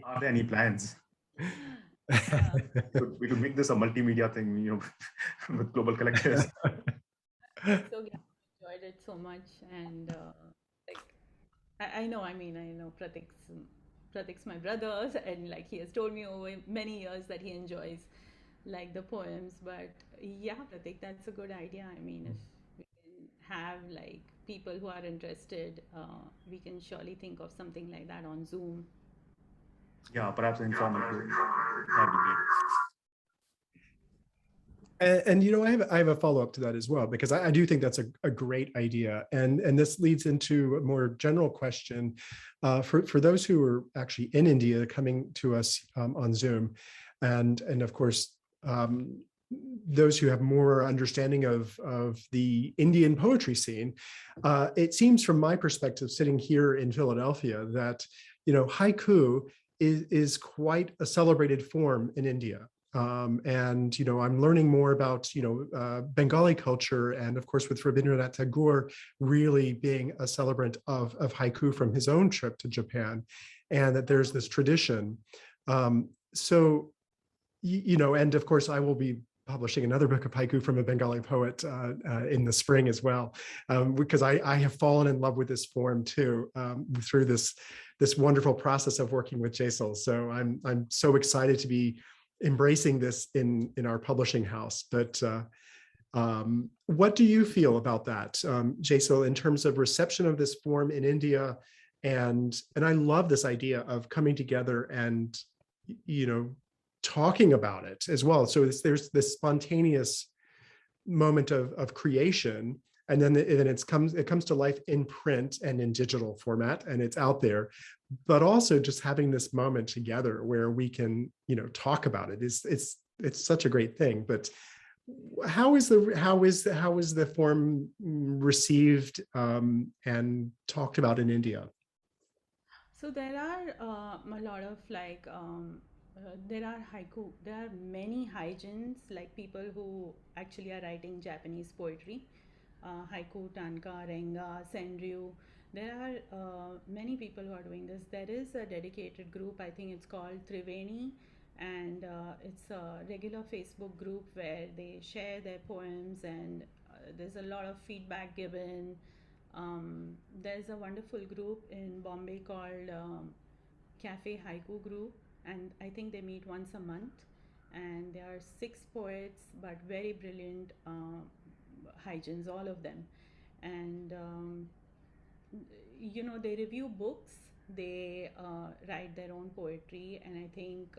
Are there any plans? uh, We could make this a multimedia thing, with global collectors. so yeah, I enjoyed it so much. And like I know, I mean, I know Pratik's my brother, and like he has told me over many years that he enjoys like the poems. But yeah, Pratik, that's a good idea. I mean, if we can have like people who are interested, we can surely think of something like that on Zoom. Yeah, perhaps informal. That'd be great. And I have a follow-up to that as well, because I do think that's a great idea. And this leads into a more general question for those who are actually in India coming to us on Zoom. And of course, those who have more understanding of the Indian poetry scene. It seems from my perspective, sitting here in Philadelphia, that haiku is quite a celebrated form in India. And I'm learning more about Bengali culture, and of course with Rabindranath Tagore really being a celebrant of haiku from his own trip to Japan, and that there's this tradition. So and of course I will be publishing another book of haiku from a Bengali poet in the spring as well, because I have fallen in love with this form too, through this wonderful process of working with Jesal. So I'm so excited to be embracing this in our publishing house. But What do you feel about that, Jesal, in terms of reception of this form in India? And I love this idea of coming together and, talking about it as well. So there's this spontaneous moment of creation, and then it comes to life in print and in digital format, and it's out there. But also just having this moment together where we can, talk about it it's such a great thing. But how is the form received and talked about in India? So there are a lot of there are haiku. There are many haijins, like people who actually are writing Japanese poetry, haiku, tanka, renga, senryu. There are many people who are doing this. There is a dedicated group. I think it's called Triveni, and it's a regular Facebook group where they share their poems, and there's a lot of feedback given. There's a wonderful group in Bombay called Cafe Haiku Group, and I think they meet once a month. And there are 6 poets, but very brilliant hygiens, all of them. And they review books, they write their own poetry, and I think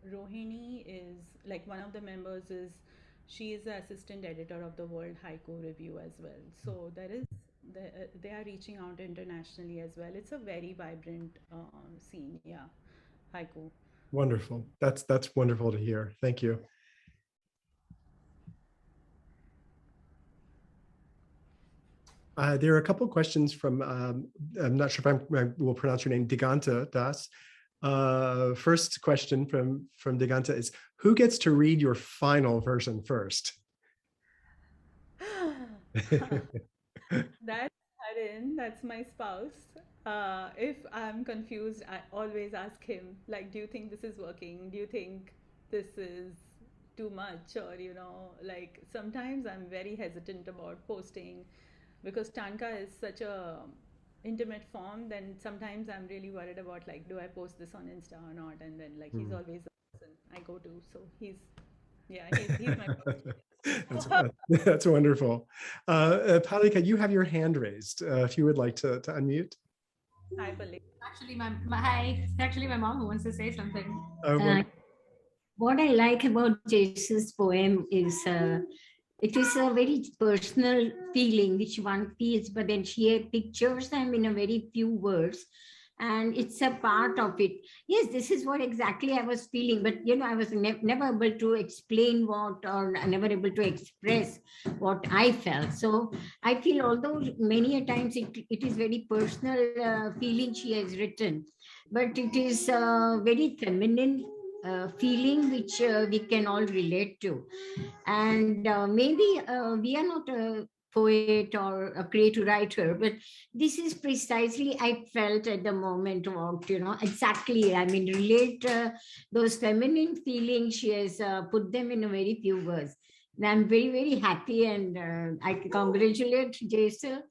Rohini is like one of the members is she is the assistant editor of the World Haiku Review as well. So they are reaching out internationally as well. It's a very vibrant scene, yeah, haiku. Wonderful. That's wonderful to hear. Thank you. There are a couple of questions from, I'm not sure if I will pronounce your name, Diganta Das. First question from Diganta is, who gets to read your final version first? That's Harin, that's my spouse. If I'm confused, I always ask him, like, do you think this is working? Do you think this is too much? Or, like sometimes I'm very hesitant about posting because tanka is such a intimate form. Then sometimes I'm really worried about, like, do I post this on Insta or not? And then, like, he's always the person I go to. So he's my that's wonderful. Palika, you have your hand raised. If you would like to unmute. Hi, Palika. Actually, my mom who wants to say something. What I like about Jace's poem is it is a very personal feeling which one feels, but then she pictures them in a very few words, and it's a part of it. Yes, this is what exactly I was feeling, but I was never able to explain or never able to express what I felt. So I feel, although many a times it is very personal feeling she has written, but it is very feminine feeling which we can all relate to. And maybe we are not a poet or a creative writer, but this is precisely I felt at the moment about, exactly, I mean, relate those feminine feelings. She has put them in a very few words. And I'm very, very happy, and I congratulate Jason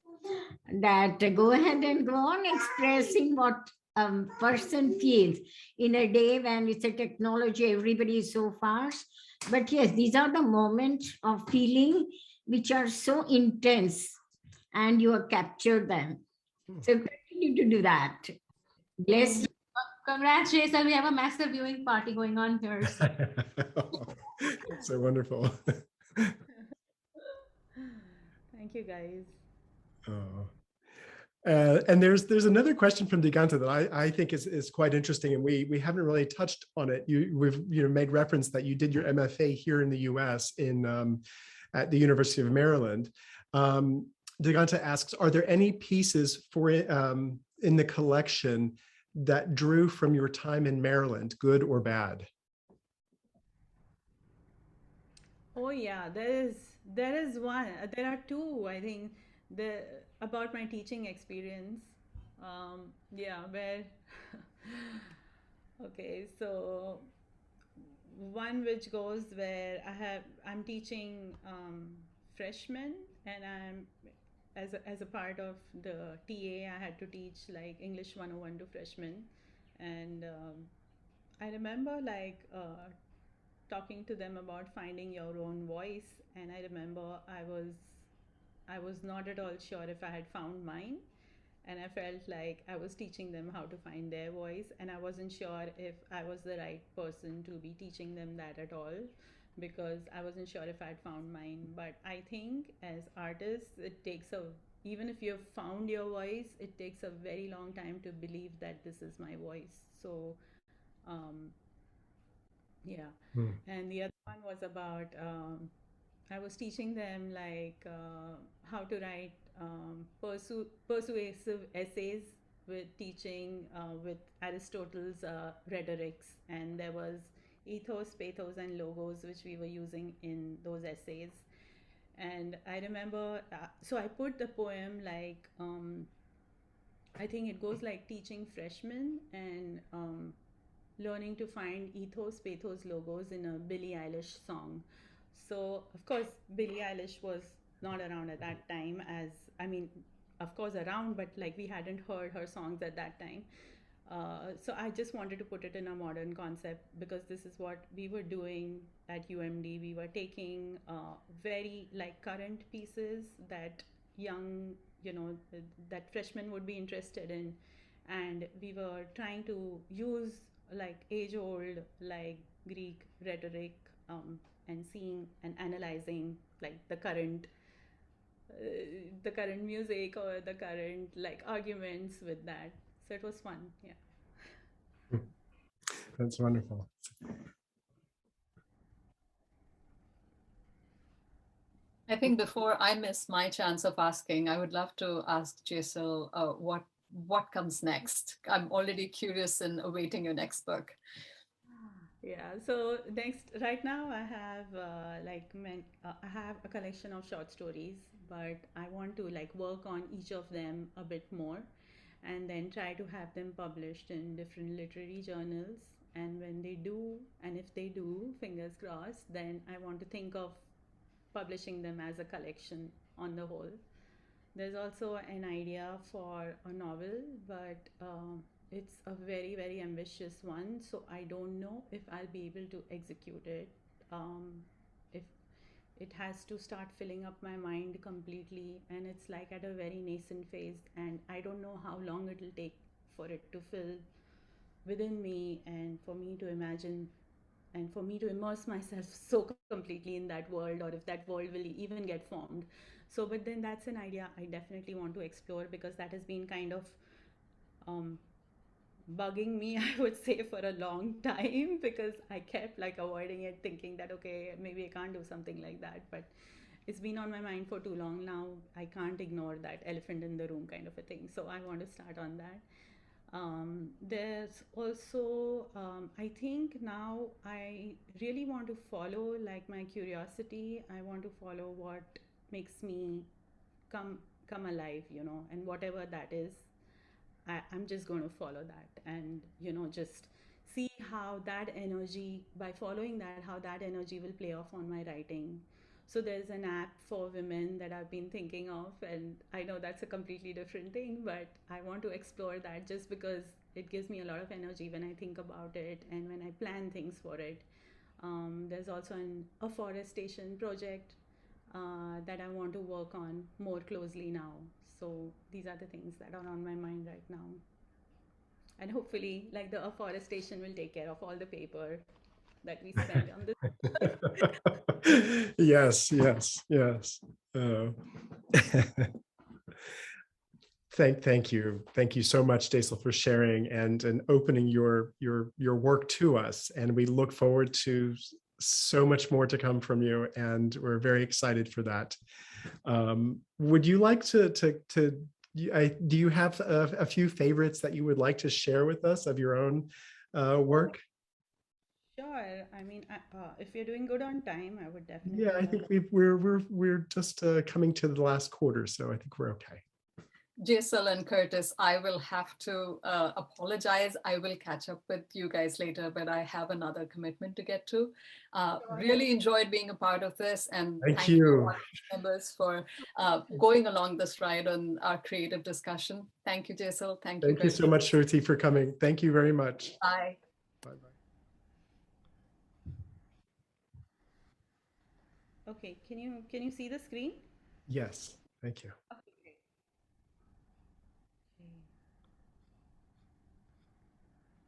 that go ahead and go on expressing what person feels in a day when it's a technology, everybody is so fast. But yes, these are the moments of feeling which are so intense, and you have captured them. So continue to do that. Bless you. Congrats, Jesal. We have a massive viewing party going on here. So wonderful. Thank you, guys. Oh. And there's another question from Diganta that I think is quite interesting, and we haven't really touched on it. We've made reference that you did your MFA here in the U.S. At the University of Maryland. Diganta asks, are there any pieces in the collection that drew from your time in Maryland, good or bad? Oh yeah, there is one. There are two, I think, about my teaching experience. Where okay, so one which goes where I'm teaching freshmen, and I'm as a part of the TA, I had to teach like English 101 to freshmen. And I remember, like, talking to them about finding your own voice, and I remember I was not at all sure if I had found mine, and I felt like I was teaching them how to find their voice, and I wasn't sure if I was the right person to be teaching them that at all, because I wasn't sure if I'd found mine. But I think as artists, it takes a even if you've found your voice, it takes a very long time to believe that this is my voice. So um, yeah. Hmm. And the other one was about I was teaching them like how to write persuasive essays with teaching with Aristotle's rhetorics, and there was ethos, pathos, and logos which we were using in those essays. And I remember, so I put the poem like I think it goes like teaching freshmen and learning to find ethos, pathos, logos in a Billie Eilish song. So, of course, Billie Eilish was not around at that time, as I mean, of course, around, but like we hadn't heard her songs at that time. So I just wanted to put it in a modern concept because this is what we were doing at UMD. We were taking very like current pieces that young, that freshmen would be interested in, and we were trying to use like age old like Greek rhetoric, and seeing and analyzing like the current music or the current like arguments with that. So it was fun. Yeah. That's wonderful. I think before I miss my chance of asking, I would love to ask Jesal what comes next. I'm already curious and awaiting your next book. Yeah. So next, right now, I have I have a collection of short stories, but I want to like work on each of them a bit more, and then try to have them published in different literary journals. And when they do, and if they do, fingers crossed, then I want to think of publishing them as a collection on the whole. There's also an idea for a novel, but it's a very, very ambitious one. So I don't know if I'll be able to execute it. If it has to start filling up my mind completely, and it's like at a very nascent phase, and I don't know how long it'll take for it to fill within me and for me to imagine and for me to immerse myself so completely in that world, or if that world will even get formed. So but then that's an idea I definitely want to explore, because that has been kind of um, bugging me I would say for a long time, because I kept like avoiding it, thinking that okay, maybe I can't do something like that, but it's been on my mind for too long now. I can't ignore that elephant in the room kind of a thing, so I want to start on that. There's also, I think now I really want to follow like my curiosity. I want to follow what makes me come come alive, and whatever that is, I'm just going to follow that, and just see how that energy, by following that, how that energy will play off on my writing. So there's an app for women that I've been thinking of, and I know that's a completely different thing, but I want to explore that just because it gives me a lot of energy when I think about it and when I plan things for it. There's also an afforestation project that I want to work on more closely now. So these are the things that are on my mind right now. And hopefully, like the afforestation will take care of all the paper that we spend on this. Yes, yes, yes. Thank you so much, Jesal, for sharing and opening your work to us. And we look forward to so much more to come from you, and we're very excited for that. Would you like to do you have a few favorites that you would like to share with us of your own work? Sure. I mean, if you're doing good on time, I would definitely. Yeah, I think we're just coming to the last quarter, so I think we're okay. Jesal and Curtis, I will have to apologize. I will catch up with you guys later, but I have another commitment to get to. Really enjoyed being a part of this, and thank you members for going along this ride on our creative discussion. Thank you, Jesal. Thank you. Thank you so much, Shruti, for coming. Thank you very much. Bye. Bye-bye. Okay, can you see the screen? Yes, thank you. Okay, great. Okay.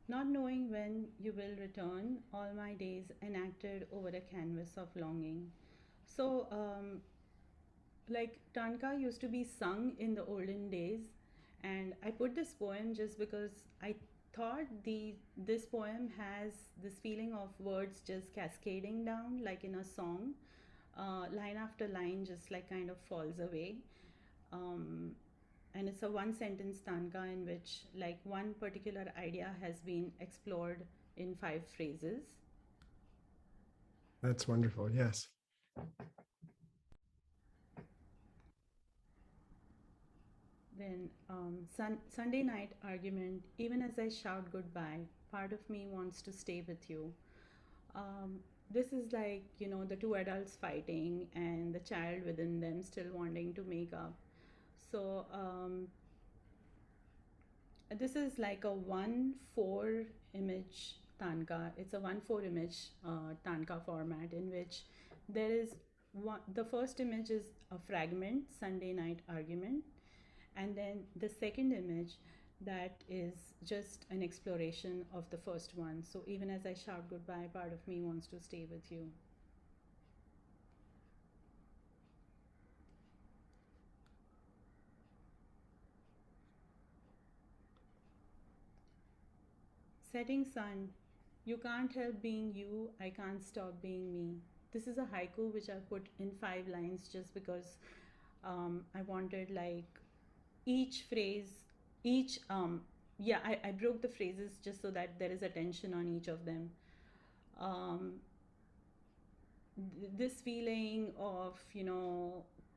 Not knowing when you will return, all my days enacted over a canvas of longing. So, like tanka used to be sung in the olden days, and I put this poem just because I thought this poem has this feeling of words just cascading down like in a song, line after line just like kind of falls away. um, and it's a one sentence tanka in which like one particular idea has been explored in 5 phrases. That's wonderful. Yes. Then Sunday night argument, even as I shout goodbye, part of me wants to stay with you. This is like, the two adults fighting and the child within them still wanting to make up. So this is like a 1:4 image tanka. It's a 1:4 image tanka format in which there is the first image is a fragment, Sunday night argument, and then the second image that is just an exploration of the first one. So even as I shout goodbye, part of me wants to stay with you. Setting sun, you can't help being you, I can't stop being me. This is a haiku which I put in 5 lines just because I wanted like each phrase, each yeah, I broke the phrases just so that there is attention on each of them. um, this feeling of,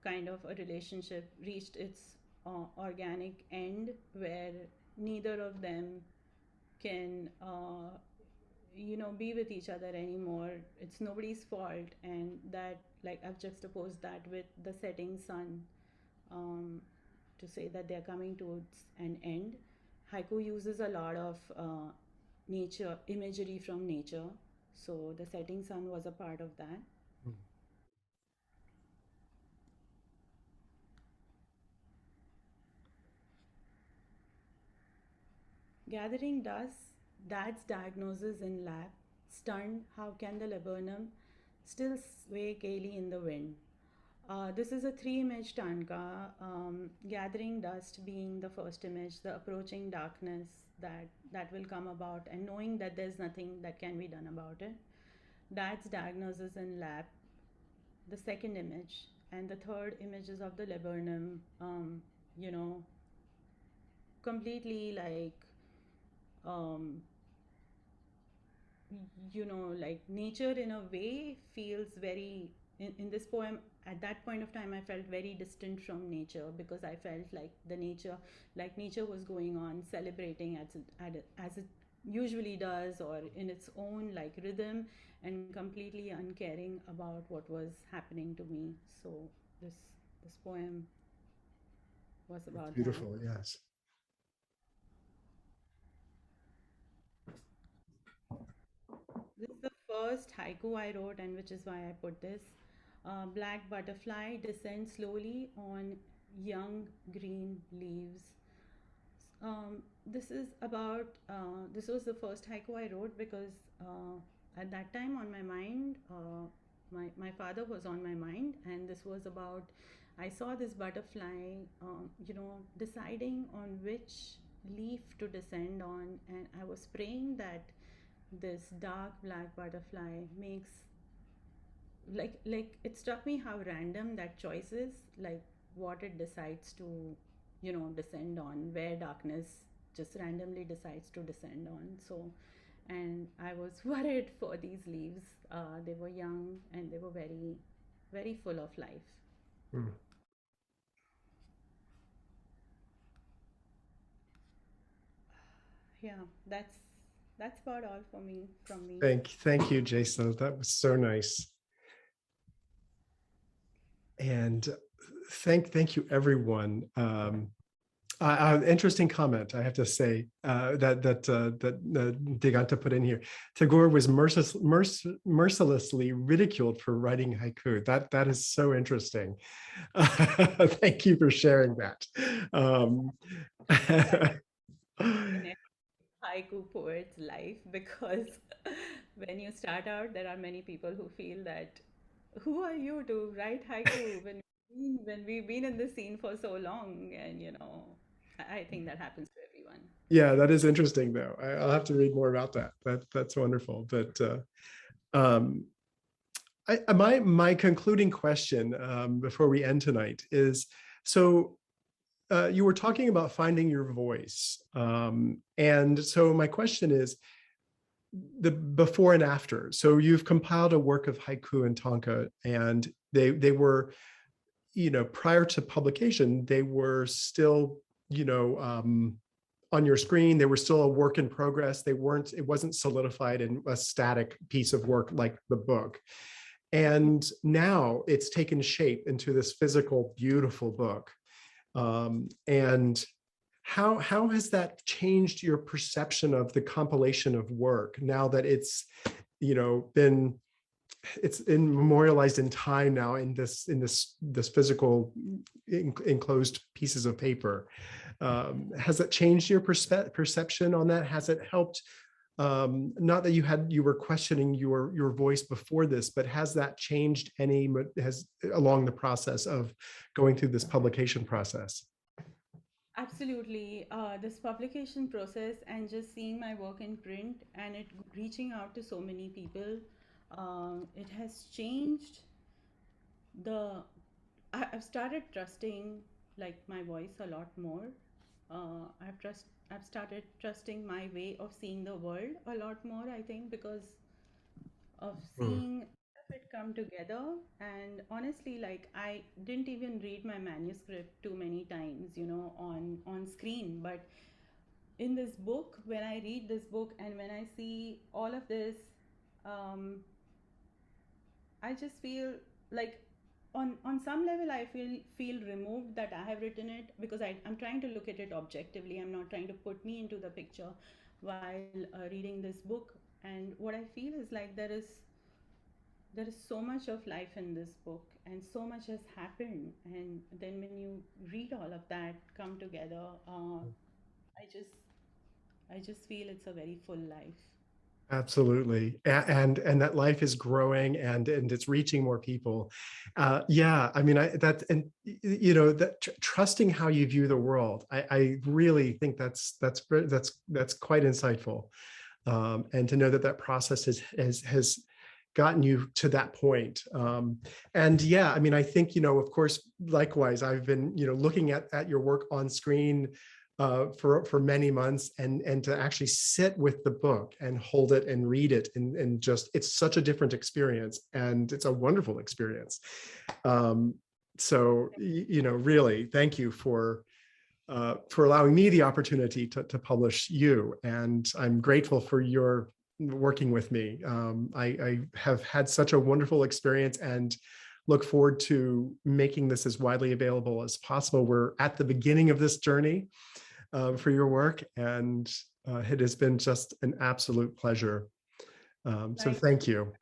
kind of a relationship reached its organic end where neither of them can be with each other anymore. It's nobody's fault, and that, like, I've juxtaposed that with the setting sun, um, to say that they're coming towards an end. Haiku uses a lot of nature imagery from nature, so the setting sun was a part of that. Mm. Gathering dust, dad's diagnosis in lab. Stunned, how can the laburnum still sway gaily in the wind? This is a 3 image tanka, gathering dust being the first image, the approaching darkness that will come about, and knowing that there's nothing that can be done about it. Dad's diagnosis in lab, the second image, and the third image is of the laburnum, you know, completely like, um, like nature in a way feels very, in this poem, at that point of time I felt very distant from nature, because I felt like nature was going on celebrating as it usually does, or in its own like rhythm, and completely uncaring about what was happening to me. So this this poem was It's about that. beautiful. Yes. This is the first haiku I wrote, and which is why I put this. Black butterfly descends slowly on young green leaves. This is about, this was the first haiku I wrote because at that time on my mind, my father was on my mind, and this was about, I saw this butterfly, deciding on which leaf to descend on, and I was praying that this dark black butterfly makes, like it struck me how random that choice is, like what it decides to descend on, where darkness just randomly decides to descend on. So, and I was worried for these leaves. They were young and they were very, very full of life. Mm. Yeah, that's about all for me from me. Thank you, Jesal. That was so nice. And thank you, everyone. Interesting comment, I have to say, that Diganta put in here. Tagore was mercilessly ridiculed for writing haiku. That is so interesting. Thank you for sharing that. In haiku poet's life, because when you start out, there are many people who feel that, who are you to write haiku when we've been in the scene for so long? And I think that happens to everyone. Yeah, that is interesting, though. I'll have to read more about that. That's wonderful. But my concluding question before we end tonight is, so you were talking about finding your voice. And so my question is, the before and after. So you've compiled a work of haiku and tanka, and they were, prior to publication, they were still, on your screen. They were still a work in progress. It wasn't solidified in a static piece of work like the book. And now it's taken shape into this physical, beautiful book. And how has that changed your perception of the compilation of work now that it's memorialized in time now in this physical enclosed pieces of paper? Has it changed your perception on that? Has it helped? Not that you were questioning your voice before this, but has that changed along the process of going through this publication process? Absolutely. This publication process and just seeing my work in print and it reaching out to so many people, it has changed I've started trusting like my voice a lot more. I've started trusting my way of seeing the world a lot more, I think, because of seeing it come together. And honestly, like, I didn't even read my manuscript too many times, on screen, but in this book, when I read this book and when I see all of this, I just feel like on some level I feel removed that I have written it, because I'm trying to look at it objectively. I'm not trying to put me into the picture while reading this book. And what I feel is like there is so much of life in this book and so much has happened, and then when you read all of that come together, I just feel it's a very full life. Absolutely. And that life is growing and it's reaching more people. Yeah, I mean, trusting how you view the world, I really think that's quite insightful. And to know that process has gotten you to that point. And yeah, I mean, I think, of course, likewise, I've been, looking at your work on screen for many months, and to actually sit with the book and hold it and read it, and just, it's such a different experience, and it's a wonderful experience. So, really, thank you for allowing me the opportunity to publish you, and I'm grateful for your working with me. I have had such a wonderful experience and look forward to making this as widely available as possible. We're at the beginning of this journey for your work, and it has been just an absolute pleasure. So thank you.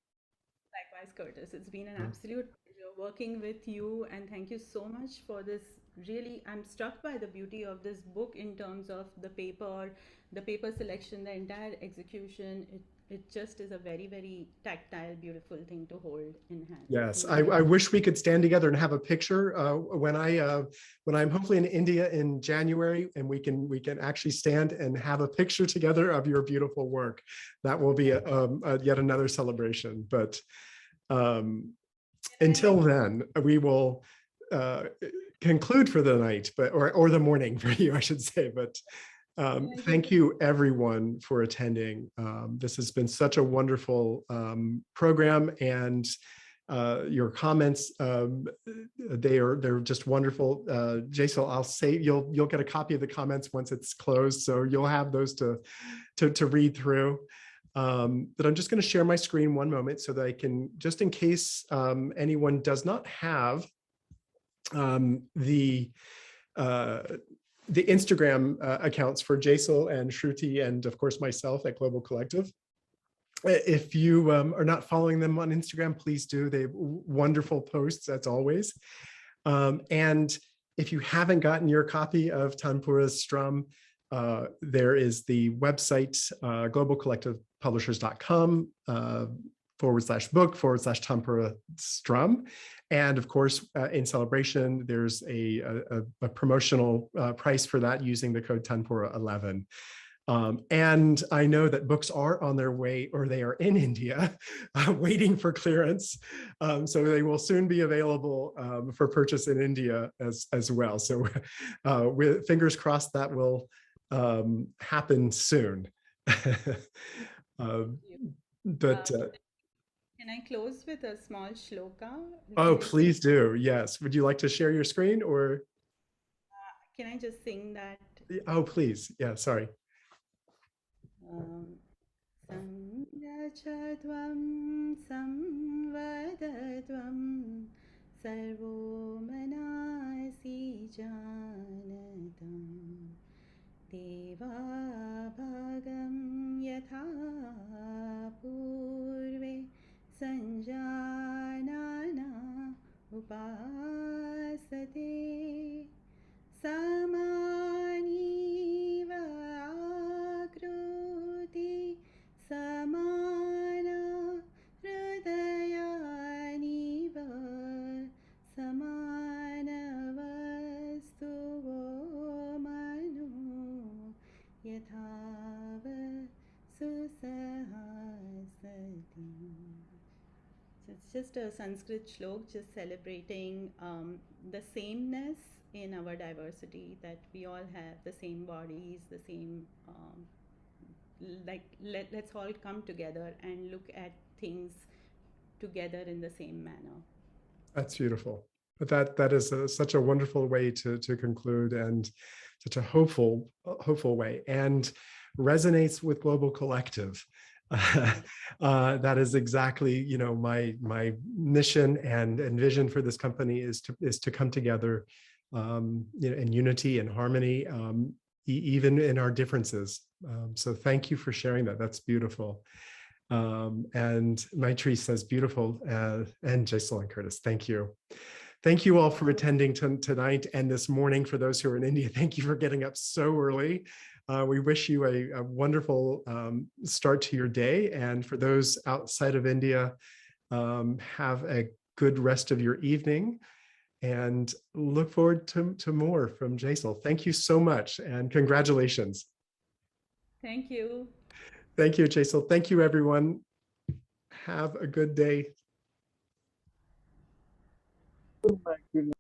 Likewise, Curtis. It's been an absolute pleasure working with you, and thank you so much for this. Really, I'm struck by the beauty of this book in terms of the paper selection, the entire execution. It just is a very, very tactile, beautiful thing to hold in hand. Yes, I wish we could stand together and have a picture when I'm hopefully in India in January, and we can actually stand and have a picture together of your beautiful work. That will be a yet another celebration. But until then, we will conclude for the night, or the morning for you, I should say. But thank you, everyone, for attending. This has been such a wonderful program, and your comments, they're just wonderful. Jesal, I'll say you'll get a copy of the comments once it's closed, so you'll have those to read through. But I'm just going to share my screen one moment so that I can, just in case anyone does not have the the Instagram accounts for Jesal and Shruti, and of course myself at Global Collective. If you are not following them on Instagram, please do. They have wonderful posts as always. And if you haven't gotten your copy of Tanpura's Strum, there is the website, globalcollectivepublishers.com /book/Tanpura Strum. And of course, in celebration, there's a promotional price for that using the code Tanpura11. And I know that books are on their way, or they are in India, waiting for clearance. So they will soon be available for purchase in India as well. So with fingers crossed that will happen soon. Can I close with a small shloka? Oh, please do. Yes. Would you like to share your screen, or? Can I just sing that? Oh, please. Yeah, sorry. Samyachadvam samvadadvam sarvo manasi janatam deva bhagam yatha purve sanjanana upasate samaniva akruti samana hridayaniva samana vastuvo manu yathava susahasati. So it's just a Sanskrit shlok, just celebrating the sameness in our diversity, that we all have the same bodies, the same, let's all come together and look at things together in the same manner. That's beautiful. But that is such a wonderful way to conclude, and such a hopeful way, and resonates with Global Collective. That is exactly, my mission and vision for this company is to come together, in unity and harmony, even in our differences. So thank you for sharing that. That's beautiful. And Maitri says beautiful, and Jesal and Curtis, thank you. Thank you all for attending tonight and this morning. For those who are in India, thank you for getting up so early. We wish you a wonderful start to your day. And for those outside of India, have a good rest of your evening, and look forward to more from Jesal. Thank you so much, and congratulations. Thank you. Thank you, Jesal. Thank you, everyone. Have a good day. Oh my goodness.